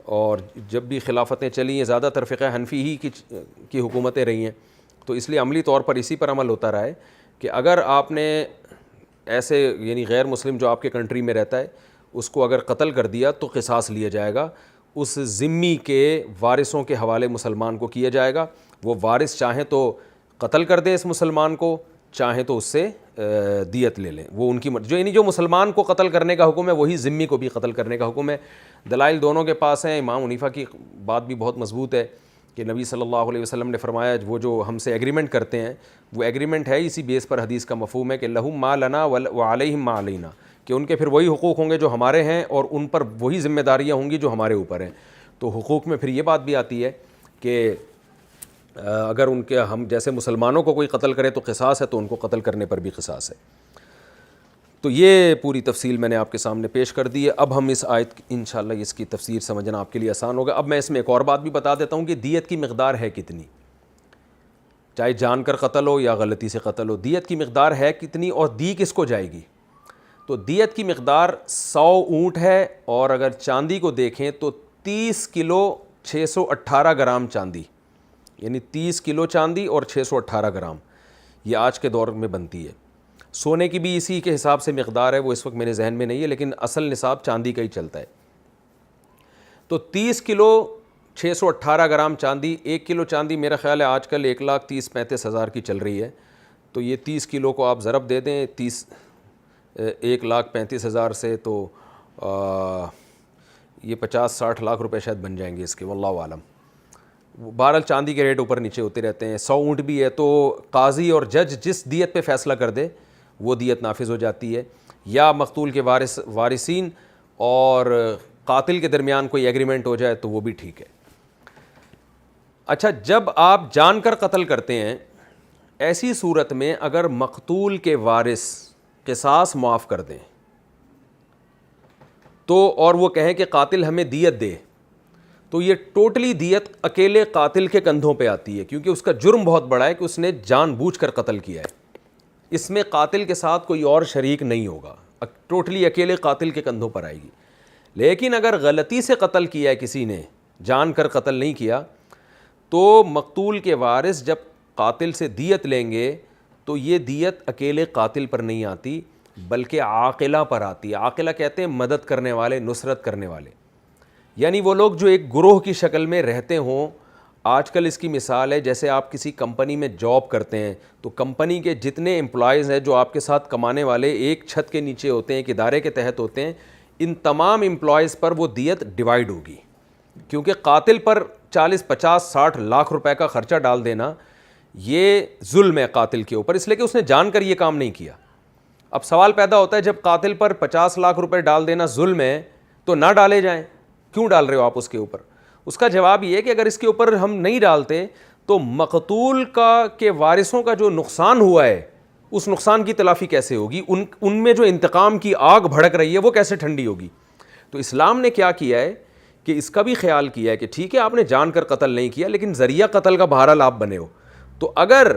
اور جب بھی خلافتیں چلی ہیں زیادہ تر فقہ حنفی ہی کی حکومتیں رہی ہیں، تو اس لیے عملی طور پر اسی پر عمل ہوتا رہا ہے کہ اگر آپ نے ایسے یعنی غیر مسلم جو آپ کے کنٹری میں رہتا ہے اس کو اگر قتل کر دیا تو قصاص لیا جائے گا، اس ذمی کے وارثوں کے حوالے مسلمان کو کیا جائے گا. وہ وارث چاہیں تو قتل کر دے اس مسلمان کو، چاہیں تو اس سے دیت لے لیں، وہ ان کی مرضی. یعنی جو مسلمان کو قتل کرنے کا حکم ہے وہی ذمی کو بھی قتل کرنے کا حکم ہے. دلائل دونوں کے پاس ہیں. امام حنیفہ کی بات بھی بہت مضبوط ہے کہ نبی صلی اللہ علیہ وسلم نے فرمایا وہ جو ہم سے ایگریمنٹ کرتے ہیں وہ ایگریمنٹ ہے اسی بیس پر حدیث کا مفہوم ہے کہ لہم ما لنا وعلیہم ما علینا، کہ ان کے پھر وہی حقوق ہوں گے جو ہمارے ہیں اور ان پر وہی ذمہ داریاں ہوں گی جو ہمارے اوپر ہیں. تو حقوق میں پھر یہ بات بھی آتی ہے کہ اگر ان کے ہم جیسے مسلمانوں کو کوئی قتل کرے تو قصاص ہے، تو ان کو قتل کرنے پر بھی قصاص ہے. تو یہ پوری تفصیل میں نے آپ کے سامنے پیش کر دی ہے. اب ہم اس آیت انشاءاللہ اس کی تفسیر سمجھنا آپ کے لیے آسان ہوگا. اب میں اس میں ایک اور بات بھی بتا دیتا ہوں کہ دیت کی مقدار ہے کتنی، چاہے جان کر قتل ہو یا غلطی سے قتل ہو، دیت کی مقدار ہے کتنی اور دی کس کو جائے گی. تو دیت کی مقدار 100 اونٹ ہے، اور اگر چاندی کو دیکھیں تو 30 کلو 618 گرام چاندی، یعنی 30 کلو چاندی اور 618 گرام یہ آج کے دور میں بنتی ہے. سونے کی بھی اسی کے حساب سے مقدار ہے، وہ اس وقت میرے ذہن میں نہیں ہے، لیکن اصل نصاب چاندی کا ہی چلتا ہے. تو 30 کلو 618 گرام چاندی، 1 کلو چاندی میرا خیال ہے آج کل 1,30,35,000 کی چل رہی ہے. تو یہ 30 کلو کو آپ ضرب دے دیں 1,35,000 سے، تو یہ 50-60 لاکھ روپے شاید بن جائیں گے اس کے، واللہ عالم. بہرحال چاندی کے ریٹ اوپر نیچے ہوتے رہتے ہیں. 100 اونٹ بھی ہے تو قاضی اور جج جس دیت پہ فیصلہ کر دے وہ دیت نافذ ہو جاتی ہے، یا مقتول کے وارثین اور قاتل کے درمیان کوئی ایگریمنٹ ہو جائے تو وہ بھی ٹھیک ہے. اچھا، جب آپ جان کر قتل کرتے ہیں ایسی صورت میں اگر مقتول کے وارث قصاص معاف کر دیں تو اور وہ کہیں کہ قاتل ہمیں دیت دے, تو یہ ٹوٹلی دیت اکیلے قاتل کے کندھوں پہ آتی ہے, کیونکہ اس کا جرم بہت بڑا ہے کہ اس نے جان بوجھ کر قتل کیا ہے. اس میں قاتل کے ساتھ کوئی اور شریک نہیں ہوگا, ٹوٹلی اکیلے قاتل کے کندھوں پر آئے گی. لیکن اگر غلطی سے قتل کیا ہے کسی نے, جان کر قتل نہیں کیا, تو مقتول کے وارث جب قاتل سے دیت لیں گے تو یہ دیت اکیلے قاتل پر نہیں آتی بلکہ عاقلہ پر آتی ہے. عاقلہ کہتے ہیں مدد کرنے والے, نصرت کرنے والے, یعنی وہ لوگ جو ایک گروہ کی شکل میں رہتے ہوں. آج کل اس کی مثال ہے جیسے آپ کسی کمپنی میں جاب کرتے ہیں تو کمپنی کے جتنے امپلائیز ہیں جو آپ کے ساتھ کمانے والے ایک چھت کے نیچے ہوتے ہیں, ایک ادارے کے تحت ہوتے ہیں, ان تمام امپلائیز پر وہ دیت ڈیوائیڈ ہوگی. کیونکہ قاتل پر 40, 50, 60 لاکھ روپے کا خرچہ ڈال دینا یہ ظلم ہے قاتل کے اوپر, اس لیے کہ اس نے جان کر یہ کام نہیں کیا. اب سوال پیدا ہوتا ہے جب قاتل پر 50 لاکھ روپے ڈال دینا ظلم ہے تو نہ ڈالے جائیں, کیوں ڈال رہے ہو آپ اس کے اوپر؟ اس کا جواب یہ ہے کہ اگر اس کے اوپر ہم نہیں ڈالتے تو مقتول کے وارثوں کا جو نقصان ہوا ہے اس نقصان کی تلافی کیسے ہوگی؟ ان میں جو انتقام کی آگ بھڑک رہی ہے وہ کیسے ٹھنڈی ہوگی؟ تو اسلام نے کیا کیا ہے کہ اس کا بھی خیال کیا ہے کہ ٹھیک ہے آپ نے جان کر قتل نہیں کیا لیکن ذریعہ قتل کا بہرحال آپ بنے ہو, تو اگر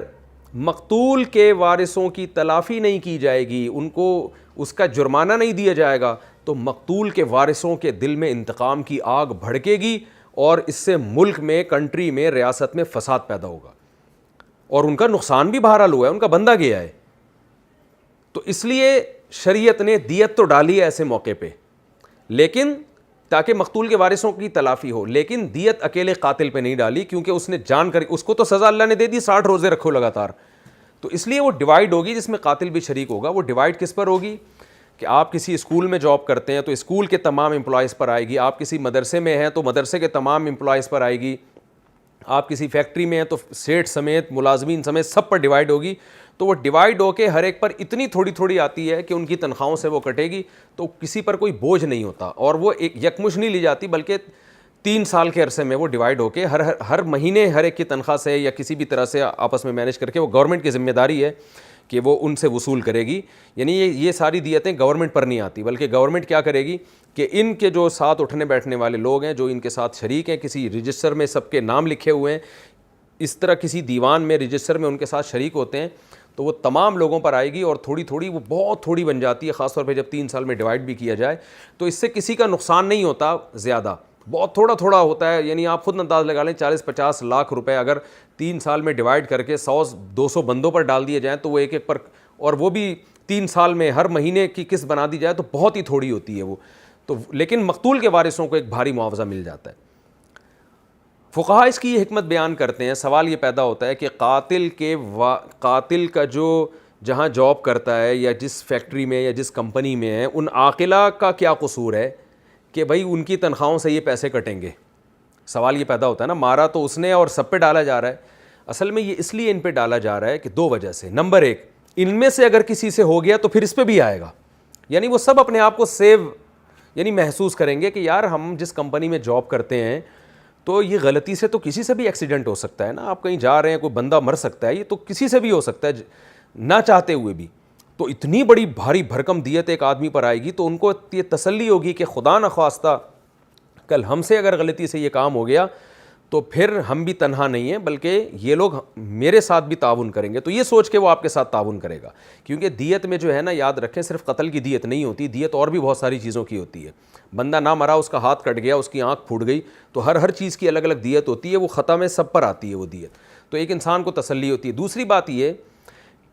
مقتول کے وارثوں کی تلافی نہیں کی جائے گی, ان کو اس کا جرمانہ نہیں دیا جائے گا, تو مقتول کے وارثوں کے دل میں انتقام کی آگ بھڑکے گی اور اس سے ملک میں, کنٹری میں, ریاست میں فساد پیدا ہوگا, اور ان کا نقصان بھی بہرحال ہوا ہے, ان کا بندہ گیا ہے. تو اس لیے شریعت نے دیت تو ڈالی ہے ایسے موقع پہ, لیکن تاکہ مقتول کے وارثوں کی تلافی ہو, لیکن دیت اکیلے قاتل پہ نہیں ڈالی کیونکہ اس نے جان کر, اس کو تو سزا اللہ نے دے دی 60 روزے رکھو لگاتار, تو اس لیے وہ ڈیوائیڈ ہوگی جس میں قاتل بھی شریک ہوگا. وہ ڈیوائیڈ کس پر ہوگی کہ آپ کسی اسکول میں جاب کرتے ہیں تو اسکول کے تمام امپلائیز پر آئے گی, آپ کسی مدرسے میں ہیں تو مدرسے کے تمام امپلائیز پر آئے گی, آپ کسی فیکٹری میں ہیں تو سیٹ سمیت, ملازمین سمیت سب پر ڈیوائیڈ ہوگی. تو وہ ڈیوائیڈ ہو کے ہر ایک پر اتنی تھوڑی تھوڑی آتی ہے کہ ان کی تنخواہوں سے وہ کٹے گی, تو کسی پر کوئی بوجھ نہیں ہوتا, اور وہ ایک یکمش نہیں لی جاتی بلکہ 3 سال کے عرصے میں وہ ڈیوائیڈ ہو کے ہر مہینے ہر ایک کی تنخواہ سے یا کسی بھی طرح سے آپس میں مینیج کر کے, وہ گورنمنٹ کی ذمہ داری ہے کہ وہ ان سے وصول کرے گی. یعنی یہ ساری دیتیں گورنمنٹ پر نہیں آتی بلکہ گورنمنٹ کیا کرے گی کہ ان کے جو ساتھ اٹھنے بیٹھنے والے لوگ ہیں, جو ان کے ساتھ شریک ہیں, کسی رجسٹر میں سب کے نام لکھے ہوئے ہیں, اس طرح کسی دیوان میں, رجسٹر میں ان کے ساتھ شریک ہوتے ہیں, تو وہ تمام لوگوں پر آئے گی, اور تھوڑی تھوڑی وہ بہت تھوڑی بن جاتی ہے, خاص طور پہ جب 3 سال میں ڈیوائیڈ بھی کیا جائے تو اس سے کسی کا نقصان نہیں ہوتا زیادہ, بہت تھوڑا تھوڑا ہوتا ہے. یعنی آپ خود انداز لگا لیں 40-50 لاکھ روپے اگر 3 سال میں ڈیوائیڈ کر کے 100-200 بندوں پر ڈال دیے جائیں تو وہ ایک ایک پر, اور وہ بھی 3 سال میں ہر مہینے کی قسط بنا دی جائے تو بہت ہی تھوڑی ہوتی ہے وہ تو, لیکن مقتول کے وارثوں کو ایک بھاری معاوضہ مل جاتا ہے. فقہا اس کی یہ حکمت بیان کرتے ہیں. سوال یہ پیدا ہوتا ہے کہ قاتل کا جو جہاں جاب کرتا ہے یا جس فیکٹری میں یا جس کمپنی میں ہے, ان عاقلہ کا کیا قصور ہے کہ بھائی ان کی تنخواہوں سے یہ پیسے کٹیں گے؟ سوال یہ پیدا ہوتا ہے نا, مارا تو اس نے اور سب پہ ڈالا جا رہا ہے. اصل میں یہ اس لیے ان پہ ڈالا جا رہا ہے کہ 2 وجہ سے. نمبر 1, ان میں سے اگر کسی سے ہو گیا تو پھر اس پہ بھی آئے گا, یعنی وہ سب اپنے آپ کو سیو یعنی محسوس کریں گے کہ یار ہم جس کمپنی میں جاب کرتے ہیں تو یہ غلطی سے تو کسی سے بھی ایکسیڈنٹ ہو سکتا ہے نا, آپ کہیں جا رہے ہیں کوئی بندہ مر سکتا ہے, یہ تو کسی سے بھی ہو سکتا ہے نہ چاہتے ہوئے بھی. تو اتنی بڑی بھاری بھرکم دیت ایک آدمی پر آئے گی تو ان کو یہ تسلی ہوگی کہ خدا نخواستہ کل ہم سے اگر غلطی سے یہ کام ہو گیا تو پھر ہم بھی تنہا نہیں ہیں بلکہ یہ لوگ میرے ساتھ بھی تعاون کریں گے. تو یہ سوچ کے وہ آپ کے ساتھ تعاون کرے گا, کیونکہ دیت میں جو ہے نا, یاد رکھیں صرف قتل کی دیت نہیں ہوتی, دیت اور بھی بہت ساری چیزوں کی ہوتی ہے. بندہ نہ مرا, اس کا ہاتھ کٹ گیا, اس کی آنکھ پھوٹ گئی, تو ہر چیز کی الگ الگ دیت ہوتی ہے, وہ خطا میں سب پر آتی ہے وہ دیت. تو ایک انسان کو تسلی ہوتی ہے. دوسری بات یہ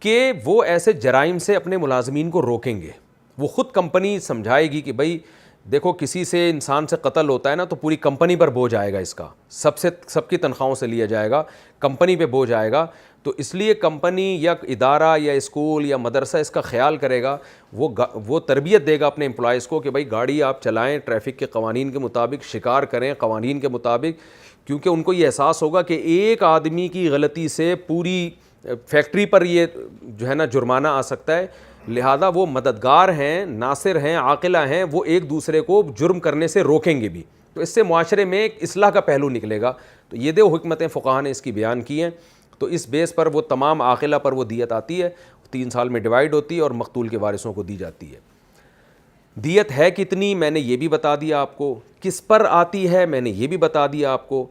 کہ وہ ایسے جرائم سے اپنے ملازمین کو روکیں گے. وہ خود کمپنی سمجھائے گی کہ بھائی دیکھو کسی سے انسان سے قتل ہوتا ہے نا تو پوری کمپنی پر بوجھ آئے گا, اس کا سب کی تنخواہوں سے لیا جائے گا, کمپنی پہ بوجھ آئے گا. تو اس لیے کمپنی یا ادارہ یا اسکول یا مدرسہ اس کا خیال کرے گا, وہ تربیت دے گا اپنے امپلائیز کو کہ بھائی گاڑی آپ چلائیں ٹریفک کے قوانین کے مطابق, شکار کریں قوانین کے مطابق, کیونکہ ان کو یہ احساس ہوگا کہ ایک آدمی کی غلطی سے پوری فیکٹری پر یہ جو ہے نا جرمانہ آ سکتا ہے. لہذا وہ مددگار ہیں, ناصر ہیں, عاقلہ ہیں, وہ ایک دوسرے کو جرم کرنے سے روکیں گے بھی. تو اس سے معاشرے میں ایک اصلاح کا پہلو نکلے گا. تو یہ 2 حکمتیں فقہا نے اس کی بیان کی ہیں. تو اس بیس پر وہ تمام عاقلہ پر وہ دیت آتی ہے, 3 سال میں ڈیوائڈ ہوتی ہے اور مقتول کے وارثوں کو دی جاتی ہے. دیت ہے کتنی میں نے یہ بھی بتا دیا آپ کو, کس پر آتی ہے میں نے یہ بھی بتا دیا آپ کو,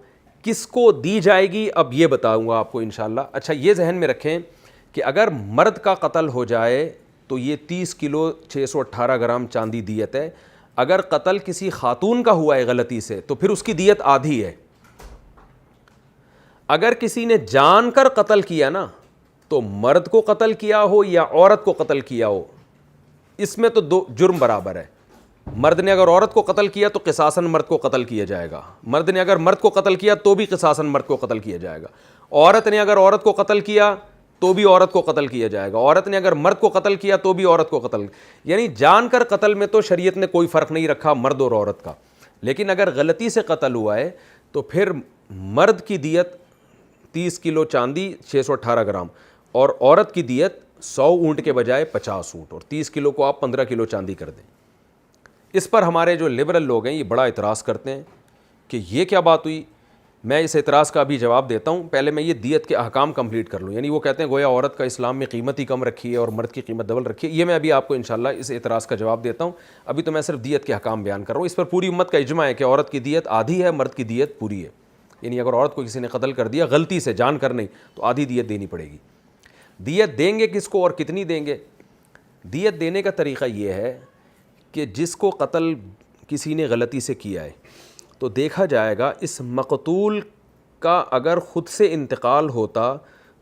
کس کو دی جائے گی اب یہ بتاؤں گا آپ کو انشاءاللہ. اچھا یہ ذہن میں رکھیں کہ اگر مرد کا قتل ہو جائے تو یہ 30 کلو 618 گرام چاندی دیت ہے. اگر قتل کسی خاتون کا ہوا ہے غلطی سے تو پھر اس کی دیت آدھی ہے. اگر کسی نے جان کر قتل کیا نا, تو مرد کو قتل کیا ہو یا عورت کو قتل کیا ہو, اس میں تو دو جرم برابر ہے. مرد نے اگر عورت کو قتل کیا تو قصاصاً مرد کو قتل کیا جائے گا, مرد نے اگر مرد کو قتل کیا تو بھی قصاصاً مرد کو قتل کیا جائے گا, عورت نے اگر عورت کو قتل کیا تو بھی عورت کو قتل کیا جائے گا, عورت نے اگر مرد کو قتل کیا تو بھی عورت کو قتل. یعنی جان کر قتل میں تو شریعت نے کوئی فرق نہیں رکھا مرد اور عورت کا, لیکن اگر غلطی سے قتل ہوا ہے تو پھر مرد کی دیت 30 کلو چاندی 618 گرام اور عورت کی دیت 100 اونٹ کے بجائے 50 اونٹ, اور 30 کلو کو آپ 15 کلو چاندی کر دیں. اس پر ہمارے جو لبرل لوگ ہیں یہ بڑا اعتراض کرتے ہیں کہ یہ کیا بات ہوئی. میں اس اعتراض کا بھی جواب دیتا ہوں, پہلے میں یہ دیت کے احکام کمپلیٹ کر لوں. یعنی وہ کہتے ہیں گویا عورت کا اسلام میں قیمت ہی کم رکھی ہے اور مرد کی قیمت ڈبل رکھی ہے. یہ میں ابھی آپ کو انشاءاللہ اس اعتراض کا جواب دیتا ہوں. ابھی تو میں صرف دیت کے احکام بیان کر رہا ہوں. اس پر پوری امت کا اجماع ہے کہ عورت کی دیت آدھی ہے, مرد کی دیت پوری ہے. یعنی اگر عورت کو کسی نے قتل کر دیا غلطی سے جان کر نہیں تو آدھی دیت دینی پڑے گی. دیت دیں گے کس کو اور کتنی دیں گے؟ دیت دینے کا طریقہ یہ ہے کہ جس کو قتل کسی نے غلطی سے کیا ہے تو دیکھا جائے گا اس مقتول کا اگر خود سے انتقال ہوتا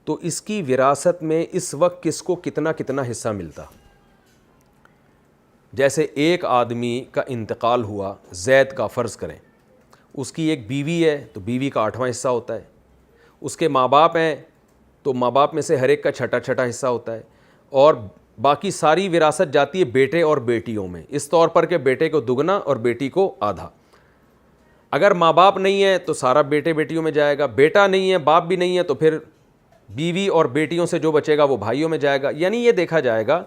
تو اس کی وراثت میں اس وقت کس کو کتنا کتنا حصہ ملتا. جیسے ایک آدمی کا انتقال ہوا, زید کا فرض کریں, اس کی ایک بیوی ہے تو بیوی کا 8واں حصہ ہوتا ہے, اس کے ماں باپ ہیں تو ماں باپ میں سے ہر ایک کا چھٹا حصہ ہوتا ہے, اور باقی ساری وراثت جاتی ہے بیٹے اور بیٹیوں میں, اس طور پر کہ بیٹے کو دگنا اور بیٹی کو آدھا. اگر ماں باپ نہیں ہے تو سارا بیٹے بیٹیوں میں جائے گا, بیٹا نہیں ہے باپ بھی نہیں ہے تو پھر بیوی اور بیٹیوں سے جو بچے گا وہ بھائیوں میں جائے گا. یعنی یہ دیکھا جائے گا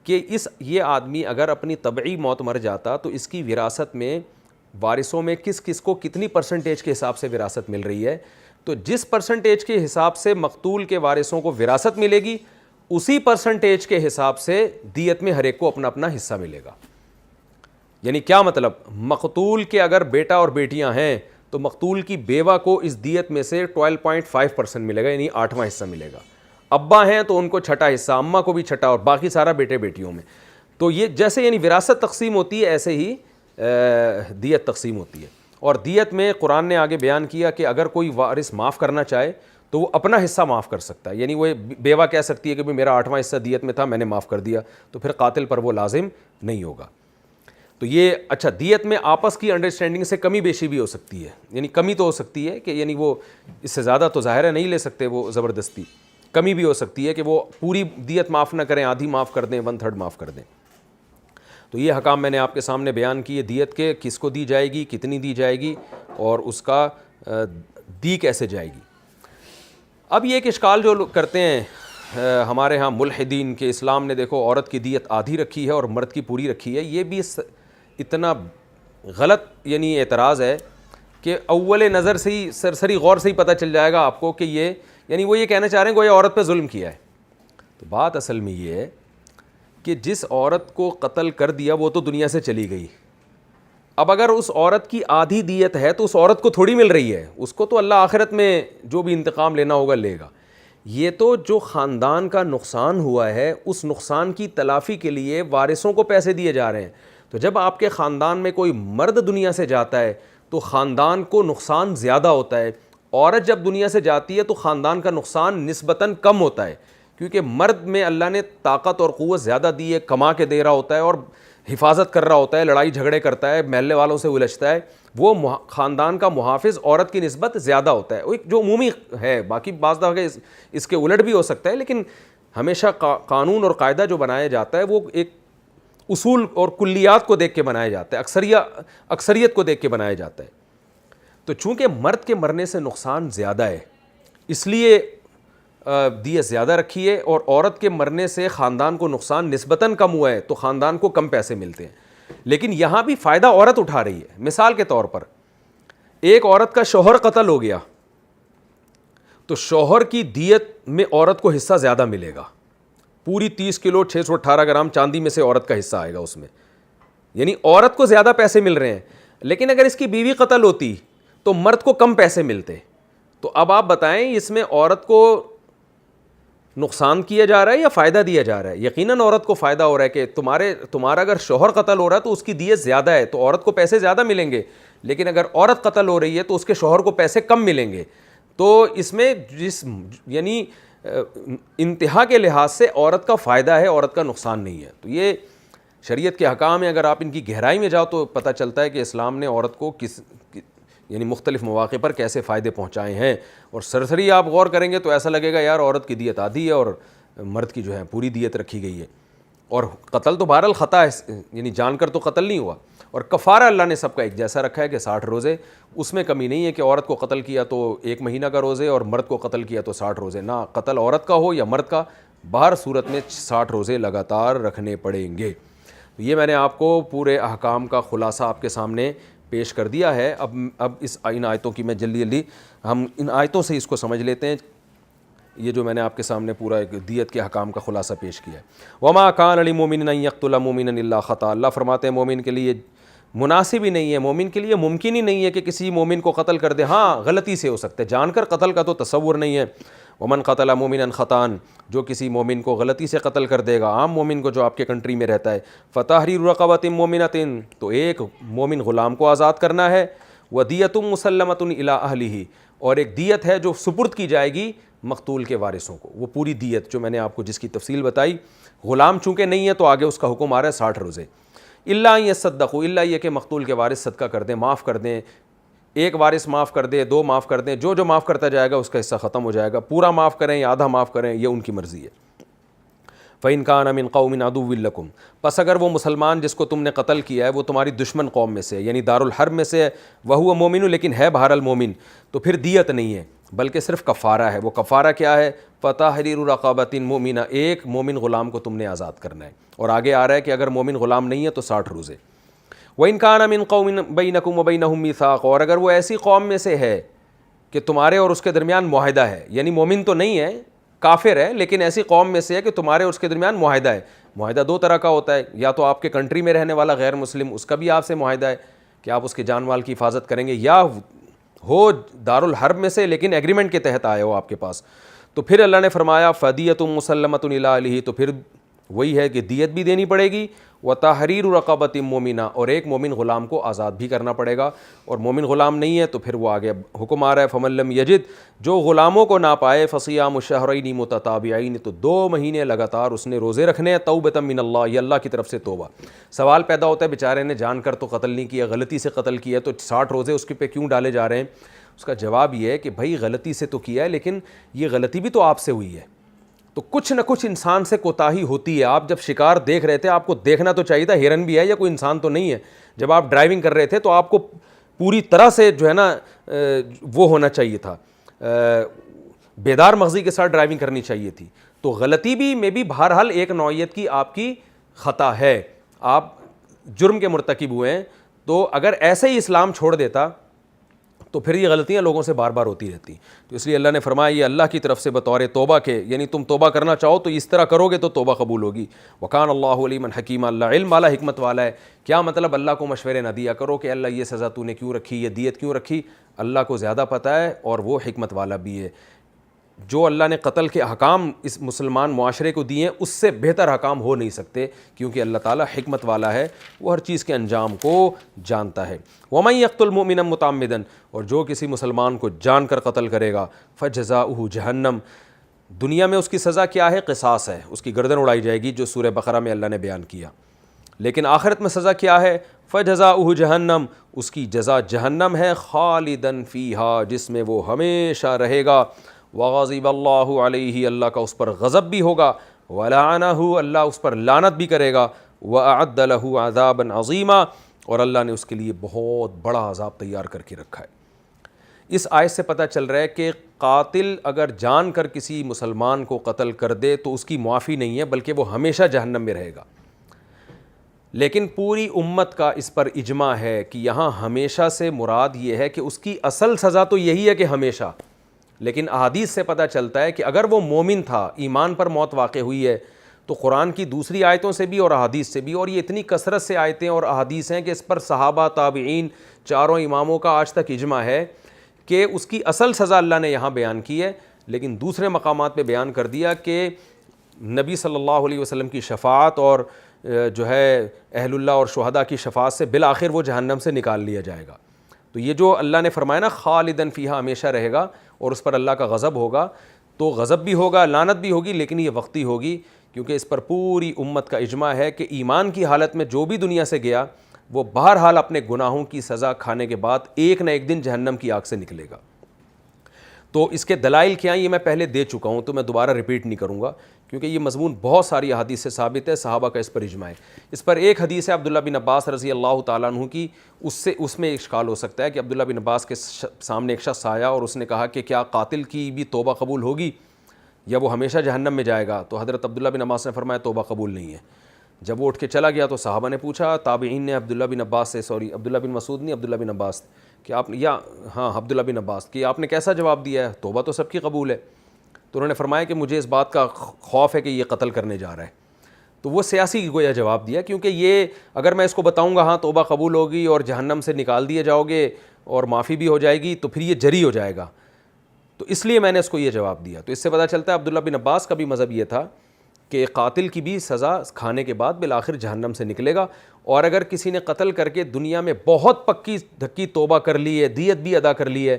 کہ یہ آدمی اگر اپنی طبعی موت مر جاتا تو اس کی وراثت میں وارثوں میں کس کس کو کتنی پرسنٹیج کے حساب سے وراثت مل رہی ہے. تو جس پرسنٹیج کے حساب سے مقتول کے وارثوں کو وراثت ملے گی اسی پرسنٹیج کے حساب سے دیت میں ہر ایک کو اپنا اپنا حصہ ملے گا. یعنی کیا مطلب, مقتول کے اگر بیٹا اور بیٹیاں ہیں تو مقتول کی بیوہ کو اس دیت میں سے 12.5% ملے گا, یعنی 8واں حصہ ملے گا. ابا ہیں تو ان کو چھٹا حصہ, اماں کو بھی چھٹا, اور باقی سارا بیٹے بیٹیوں میں. تو یہ جیسے یعنی وراثت تقسیم ہوتی ہے ایسے ہی دیت تقسیم ہوتی ہے. اور دیت میں قرآن نے آگے بیان کیا کہ اگر کوئی وارث معاف کرنا چاہے تو وہ اپنا حصہ معاف کر سکتا ہے. یعنی وہ بیوہ کہہ سکتی ہے کہ میرا 8واں حصہ دیت میں تھا میں نے معاف کر دیا, تو پھر قاتل پر وہ لازم نہیں ہوگا. تو یہ اچھا, دیت میں آپس کی انڈرسٹینڈنگ سے کمی بیشی بھی ہو سکتی ہے. یعنی کمی تو ہو سکتی ہے کہ یعنی وہ اس سے زیادہ تو ظاہر ہے نہیں لے سکتے وہ زبردستی, کمی بھی ہو سکتی ہے کہ وہ پوری دیت معاف نہ کریں, آدھی معاف کر دیں, 1/3 معاف کر دیں. تو یہ حکام میں نے آپ کے سامنے بیان کیے دیت کے, کس کو دی جائے گی, کتنی دی جائے گی, اور اس کا دی کیسے جائے گی. اب یہ ایک اشکال جو لوگ کرتے ہیں ہمارے ہاں ملحدین کہ اسلام نے دیکھو عورت کی دیت آدھی رکھی ہے اور مرد کی پوری رکھی ہے, یہ بھی اتنا غلط یعنی اعتراض ہے کہ اول نظر سے ہی سرسری غور سے ہی پتہ چل جائے گا آپ کو کہ یہ یعنی وہ یہ کہنا چاہ رہے ہیں گویا عورت پہ ظلم کیا ہے. تو بات اصل میں یہ ہے کہ جس عورت کو قتل کر دیا وہ تو دنیا سے چلی گئی. اب اگر اس عورت کی آدھی دیت ہے تو اس عورت کو تھوڑی مل رہی ہے, اس کو تو اللہ آخرت میں جو بھی انتقام لینا ہوگا لے گا. یہ تو جو خاندان کا نقصان ہوا ہے اس نقصان کی تلافی کے لیے وارثوں کو پیسے دیے جا رہے ہیں. تو جب آپ کے خاندان میں کوئی مرد دنیا سے جاتا ہے تو خاندان کو نقصان زیادہ ہوتا ہے, عورت جب دنیا سے جاتی ہے تو خاندان کا نقصان نسبتاً کم ہوتا ہے, کیونکہ مرد میں اللہ نے طاقت اور قوت زیادہ دی ہے, کما کے دے رہا ہوتا ہے اور حفاظت کر رہا ہوتا ہے, لڑائی جھگڑے کرتا ہے, محلے والوں سے الجھتا ہے, وہ خاندان کا محافظ عورت کی نسبت زیادہ ہوتا ہے. وہ ایک جو عمومی ہے, باقی بعض دفعہ اس کے الٹ بھی ہو سکتا ہے, لیکن ہمیشہ قانون اور قاعدہ جو بنایا جاتا ہے وہ ایک اصول اور کلیات کو دیکھ کے بنایا جاتا ہے, اکثریت کو دیکھ کے بنایا جاتا ہے. تو چونکہ مرد کے مرنے سے نقصان زیادہ ہے اس لیے دیت زیادہ رکھی ہے, اور عورت کے مرنے سے خاندان کو نقصان نسبتاً کم ہوا ہے تو خاندان کو کم پیسے ملتے ہیں. لیکن یہاں بھی فائدہ عورت اٹھا رہی ہے. مثال کے طور پر ایک عورت کا شوہر قتل ہو گیا تو شوہر کی دیت میں عورت کو حصہ زیادہ ملے گا. پوری 30 کلو 618 گرام چاندی میں سے عورت کا حصہ آئے گا اس میں، یعنی عورت کو زیادہ پیسے مل رہے ہیں. لیکن اگر اس کی بیوی قتل ہوتی تو مرد کو کم پیسے ملتے. تو اب آپ بتائیں اس میں عورت کو نقصان کیا جا رہا ہے یا فائدہ دیا جا رہا ہے؟ یقیناً عورت کو فائدہ ہو رہا ہے کہ تمہارا اگر شوہر قتل ہو رہا ہے تو اس کی دیت زیادہ ہے تو عورت کو پیسے زیادہ ملیں گے. لیکن اگر عورت قتل ہو رہی ہے تو اس کے شوہر کو پیسے کم ملیں گے. تو اس میں یعنی انتہا کے لحاظ سے عورت کا فائدہ ہے، عورت کا نقصان نہیں ہے. تو یہ شریعت کے احکام ہیں. اگر آپ ان کی گہرائی میں جاؤ تو پتہ چلتا ہے کہ اسلام نے عورت کو یعنی مختلف مواقع پر کیسے فائدے پہنچائے ہیں. اور سرسری آپ غور کریں گے تو ایسا لگے گا یار عورت کی دیت آدھی ہے اور مرد کی جو ہے پوری دیت رکھی گئی ہے. اور قتل تو بہرحال خطا ہے، یعنی جان کر تو قتل نہیں ہوا. اور کفارہ اللہ نے سب کا ایک جیسا رکھا ہے کہ 60 روزے. اس میں کمی نہیں ہے کہ عورت کو قتل کیا تو 1 مہینہ کا روزے اور مرد کو قتل کیا تو 60 روزے. نہ، قتل عورت کا ہو یا مرد کا، باہر صورت میں 60 روزے لگاتار رکھنے پڑیں گے. یہ میں نے آپ کو پورے احکام کا خلاصہ آپ کے سامنے پیش کر دیا ہے. اب ان آیتوں کی میں جلدی ہم ان آیتوں سے اس کو سمجھ لیتے ہیں. یہ جو میں نے آپ کے سامنے پورا ایک دیت کے احکام کا خلاصہ پیش کیا ہے. وما کان للمؤمن ان یقتل مؤمنا الا خطأ. اللہ فرماتے ہیں مومن کے لیے مناسب ہی نہیں ہے، مومن کے لیے ممکن ہی نہیں ہے کہ کسی مومن کو قتل کر دے. ہاں غلطی سے ہو سکتا ہے، جان کر قتل کا تو تصور نہیں ہے. ومن قتل مؤمنا خطأ، جو کسی مومن کو غلطی سے قتل کر دے گا، عام مومن کو جو آپ کے کنٹری میں رہتا ہے، فتحریر رقبۃ مؤمنۃ، تو ایک مومن غلام کو آزاد کرنا ہے. ودیۃ مسلمۃ الی اہلہ، اور ایک دیت ہے جو سپرد کی جائے گی مقتول کے وارثوں کو. وہ پوری دیت جو میں نے آپ کو جس کی تفصیل بتائی، غلام چونکہ نہیں ہے تو آگے اس کا حکم آ رہا ہے 60 روزے. الا ان یصدقوا، الا یہ کہ مقتول کے وارث صدقہ کر دیں، معاف کر دیں. ایک وارث معاف کر دے، 2 معاف کر دیں، جو معاف کرتا جائے گا اس کا حصہ ختم ہو جائے گا. پورا معاف کریں یا آدھا معاف کریں یہ ان کی مرضی ہے. فَإِنْ كَانَ مِنْ قَوْمٍ عَدُوٍّ لَكُمْ، پس اگر وہ مسلمان جس کو تم نے قتل کیا ہے وہ تمہاری دشمن قوم میں سے یعنی دارالحرب میں سے ہے، وَهُوَ مُؤْمِنٌ، لیکن ہے بہرحال مومن، تو پھر دیت نہیں ہے بلکہ صرف کفارہ ہے. وہ کفارہ کیا ہے؟ فَتَحْرِيرُ رَقَبَةٍ مُؤْمِنَةٍ، ایک مومن غلام کو تم نے آزاد کرنا ہے. اور آگے آ رہا ہے کہ اگر مومن غلام نہیں ہے تو 60 روزے. وَإِنْ كَانَ مِنْ قَوْمٍ بَيْنَكُمْ وَبَيْنَهُمْ مِيثَاقٌ، اور اگر وہ ایسی قوم میں سے ہے کہ تمہارے اور اس کے درمیان معاہدہ ہے، یعنی مومن تو نہیں ہے، کافر ہے، لیکن ایسی قوم میں سے ہے کہ تمہارے اور اس کے درمیان معاہدہ ہے. معاہدہ 2 طرح کا ہوتا ہے، یا تو آپ کے کنٹری میں رہنے والا غیر مسلم، اس کا بھی آپ سے معاہدہ ہے کہ آپ اس کے جان مال کی حفاظت کریں گے، یا ہو دارالحرب میں سے لیکن ایگریمنٹ کے تحت آئے ہو آپ کے پاس. تو پھر اللہ نے فرمایا فدیۃ مسلمۃ الی اہلہ، تو پھر وہی ہے کہ دیت بھی دینی پڑے گی. وتحریر رقبۃ مؤمنہ، اور ایک مومن غلام کو آزاد بھی کرنا پڑے گا. اور مومن غلام نہیں ہے تو پھر وہ آگے حکم آ رہا ہے فمن لم یجد، جو غلاموں کو نہ پائے، فصیام شہرین متتابعین، تو 2 مہینے لگاتار اس نے روزے رکھنے ہیں. توبۃ من اللہ، یہ اللہ کی طرف سے توبہ. سوال پیدا ہوتا ہے بیچارے نے جان کر تو قتل نہیں کیا، غلطی سے قتل کیا، تو 60 روزے اس کے پہ کیوں ڈالے جا رہے ہیں؟ اس کا جواب یہ ہے کہ بھائی غلطی سے تو کیا ہے، لیکن یہ غلطی بھی تو آپ سے ہوئی ہے، تو کچھ نہ کچھ انسان سے کوتاہی ہوتی ہے. آپ جب شکار دیکھ رہے تھے آپ کو دیکھنا تو چاہیے تھا ہرن بھی ہے یا کوئی انسان تو نہیں ہے. جب آپ ڈرائیونگ کر رہے تھے تو آپ کو پوری طرح سے جو ہے نا وہ ہونا چاہیے تھا، بیدار مغزی کے ساتھ ڈرائیونگ کرنی چاہیے تھی. تو غلطی بھی میں بھی بہرحال ایک نوعیت کی آپ کی خطا ہے، آپ جرم کے مرتکب ہوئے ہیں. تو اگر ایسے ہی اسلام چھوڑ دیتا تو پھر یہ غلطیاں لوگوں سے بار بار ہوتی رہتی. تو اس لیے اللہ نے فرمایا یہ اللہ کی طرف سے بطور توبہ کے، یعنی تم توبہ کرنا چاہو تو اس طرح کرو گے تو توبہ قبول ہوگی. وکان اللہ علیما حکیما، اللہ علم والا حکمت والا ہے. کیا مطلب؟ اللہ کو مشورے نہ دیا کرو کہ اللہ یہ سزا تو نے کیوں رکھی، یہ دیت کیوں رکھی. اللہ کو زیادہ پتہ ہے اور وہ حکمت والا بھی ہے. جو اللہ نے قتل کے احکام اس مسلمان معاشرے کو دیے ہیں اس سے بہتر احکام ہو نہیں سکتے، کیونکہ اللہ تعالیٰ حکمت والا ہے، وہ ہر چیز کے انجام کو جانتا ہے. وَمَن يَقْتُلْ مُؤْمِنًا مُتَعَمِّدًا، اور جو کسی مسلمان کو جان کر قتل کرے گا، فَجَزَاؤُهُ جہنم، دنیا میں اس کی سزا کیا ہے؟ قصاص ہے، اس کی گردن اڑائی جائے گی جو سورہ بقرہ میں اللہ نے بیان کیا. لیکن آخرت میں سزا کیا ہے؟ فَجَزَاؤُهُ جہنم، اس کی جزا جہنم ہے، خالداً فیہا، جس میں وہ ہمیشہ رہے گا. وغضب اللہ علیہ، اللہ کا اس پر غضب بھی ہوگا. ولعنہ، اللہ اس پر لعنت بھی کرے گا. واعد لہ عذابا عظیما، اور اللہ نے اس کے لیے بہت بڑا عذاب تیار کر کے رکھا ہے. اس آیت سے پتہ چل رہا ہے کہ قاتل اگر جان کر کسی مسلمان کو قتل کر دے تو اس کی معافی نہیں ہے، بلکہ وہ ہمیشہ جہنم میں رہے گا. لیکن پوری امت کا اس پر اجماع ہے کہ یہاں ہمیشہ سے مراد یہ ہے کہ اس کی اصل سزا تو یہی ہے کہ ہمیشہ، لیکن احادیث سے پتہ چلتا ہے کہ اگر وہ مومن تھا, ایمان پر موت واقع ہوئی ہے, تو قرآن کی دوسری آیتوں سے بھی اور احادیث سے بھی, اور یہ اتنی کثرت سے آیتیں اور احادیث ہیں کہ اس پر صحابہ, تابعین, چاروں اماموں کا آج تک اجماع ہے کہ اس کی اصل سزا اللہ نے یہاں بیان کی ہے, لیکن دوسرے مقامات پہ بیان کر دیا کہ نبی صلی اللہ علیہ وسلم کی شفاعت اور جو ہے اہل اللہ اور شہداء کی شفاعت سے بالآخر وہ جہنم سے نکال لیا جائے گا. تو یہ جو اللہ نے فرمایا نا خالدن فیہا, ہمیشہ رہے گا, اور اس پر اللہ کا غضب ہوگا, تو غضب بھی ہوگا, لعنت بھی ہوگی, لیکن یہ وقتی ہوگی, کیونکہ اس پر پوری امت کا اجماع ہے کہ ایمان کی حالت میں جو بھی دنیا سے گیا وہ بہرحال اپنے گناہوں کی سزا کھانے کے بعد ایک نہ ایک دن جہنم کی آگ سے نکلے گا. تو اس کے دلائل کیا ہیں یہ میں پہلے دے چکا ہوں, تو میں دوبارہ ریپیٹ نہیں کروں گا, کیونکہ یہ مضمون بہت ساری احادیث سے ثابت ہے, صحابہ کا اس پر اجماع ہے. اس پر ایک حدیث ہے عبداللہ بن عباس رضی اللہ تعالیٰ عنہ کی, اس میں اشکال ہو سکتا ہے کہ عبداللہ بن عباس کے سامنے ایک شخص آیا اور اس نے کہا کہ کیا قاتل کی بھی توبہ قبول ہوگی یا وہ ہمیشہ جہنم میں جائے گا؟ تو حضرت عبداللہ بن عباس نے فرمایا توبہ قبول نہیں ہے. جب وہ اٹھ کے چلا گیا تو صحابہ نے پوچھا, تابعین نے عبداللہ بن عباس سے, عبداللہ بن مسعود نہیں, عبداللہ بن عباس, کہ آپ نے, یا ہاں عبداللہ بن عباس, کہ آپ نے کیسا جواب دیا ہے, توبہ تو سب کی قبول ہے. تو انہوں نے فرمایا کہ مجھے اس بات کا خوف ہے کہ یہ قتل کرنے جا رہا ہے. تو وہ سیاسی گویا جواب دیا, کیونکہ یہ اگر میں اس کو بتاؤں گا ہاں توبہ قبول ہوگی اور جہنم سے نکال دیے جاؤ گے اور معافی بھی ہو جائے گی, تو پھر یہ جری ہو جائے گا, تو اس لیے میں نے اس کو یہ جواب دیا. تو اس سے پتہ چلتا ہے عبداللہ بن عباس کا بھی مذہب یہ تھا کہ قاتل کی بھی سزا کھانے کے بعد بالآخر جہنم سے نکلے گا, اور اگر کسی نے قتل کر کے دنیا میں بہت پکی دھکی توبہ کر لی ہے, دیت بھی ادا کر لی ہے,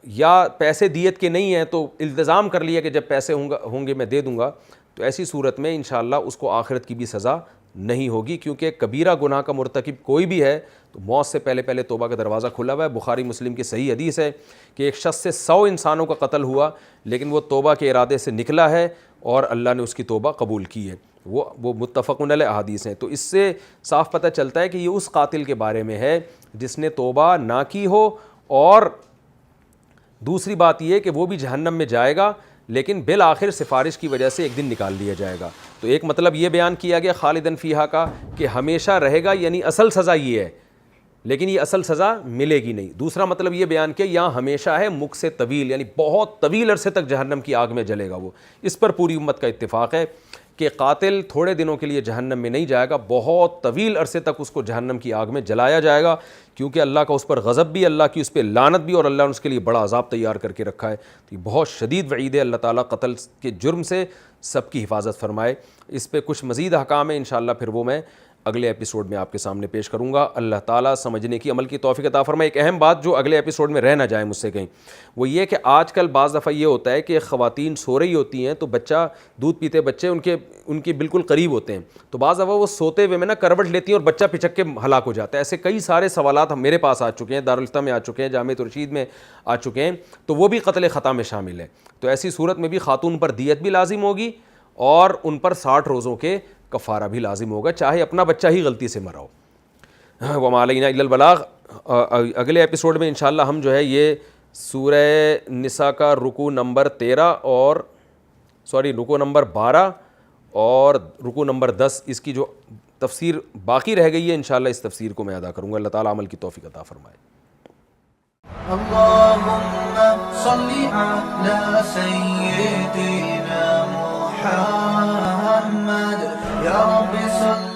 یا پیسے دیت کے نہیں ہیں تو التزام کر لیا کہ جب پیسے ہوں گے میں دے دوں گا, تو ایسی صورت میں انشاءاللہ اس کو آخرت کی بھی سزا نہیں ہوگی, کیونکہ کبیرہ گناہ کا مرتکب کوئی بھی ہے تو موت سے پہلے پہلے توبہ کا دروازہ کھلا ہوا ہے. بخاری مسلم کی صحیح حدیث ہے کہ ایک شخص سے 100 انسانوں کا قتل ہوا, لیکن وہ توبہ کے ارادے سے نکلا ہے اور اللہ نے اس کی توبہ قبول کی ہے. وہ متفقن علیہ احادیث ہیں. تو اس سے صاف پتہ چلتا ہے کہ یہ اس قاتل کے بارے میں ہے جس نے توبہ نہ کی ہو, اور دوسری بات یہ کہ وہ بھی جہنم میں جائے گا, لیکن بالآخر سفارش کی وجہ سے ایک دن نکال لیا جائے گا. تو ایک مطلب یہ بیان کیا گیا خالدن فیہا کا کہ ہمیشہ رہے گا, یعنی اصل سزا یہ ہے, لیکن یہ اصل سزا ملے گی نہیں. دوسرا مطلب یہ بیان کیا یہاں ہمیشہ ہے مکث طویل, یعنی بہت طویل عرصے تک جہنم کی آگ میں جلے گا وہ. اس پر پوری امت کا اتفاق ہے کہ قاتل تھوڑے دنوں کے لیے جہنم میں نہیں جائے گا, بہت طویل عرصے تک اس کو جہنم کی آگ میں جلایا جائے گا, کیونکہ اللہ کا اس پر غضب بھی, اللہ کی اس پہ لعنت بھی, اور اللہ نے اس کے لیے بڑا عذاب تیار کر کے رکھا ہے. تو یہ بہت شدید وعید ہے. اللہ تعالیٰ قتل کے جرم سے سب کی حفاظت فرمائے. اس پہ کچھ مزید احکام ہیں, انشاءاللہ پھر وہ میں اگلے ایپیسوڈ میں آپ کے سامنے پیش کروں گا. اللہ تعالیٰ سمجھنے کی, عمل کی توفیق عطا فرمائے. ایک اہم بات جو اگلے ایپیسوڈ میں رہ نہ جائے مجھ سے کہیں, وہ یہ کہ آج کل بعض دفعہ یہ ہوتا ہے کہ خواتین سو رہی ہوتی ہیں تو بچہ, دودھ پیتے بچے ان کے بالکل قریب ہوتے ہیں, تو بعض دفعہ وہ سوتے ہوئے میں نا کروٹ لیتی ہیں اور بچہ پچک کے ہلاک ہو جاتا ہے. ایسے کئی سارے سوالات ہم میرے پاس آ چکے ہیں, دارالفتہ میں آ چکے ہیں, جامعۃ الرشید میں آ چکے ہیں, تو وہ بھی قتل خطا میں شامل ہے. تو ایسی صورت میں بھی خاتون پر دیت بھی لازم ہوگی اور ان پر 60 روزوں کے کفارہ بھی لازم ہوگا, چاہے اپنا بچہ ہی غلطی سے مرا ہو. وما علینا الا البلاغ. اگلے ایپیسوڈ میں انشاءاللہ ہم جو ہے یہ سورہ نساء کا رکوع نمبر 13 اور رکوع نمبر 12 اور رکوع نمبر 10 اس کی جو تفسیر باقی رہ گئی ہے انشاءاللہ اس تفسیر کو میں ادا کروں گا. اللہ تعالیٰ عمل کی توفیق عطا فرمائے. اللهم صل على سيدنا محمد يا رب صل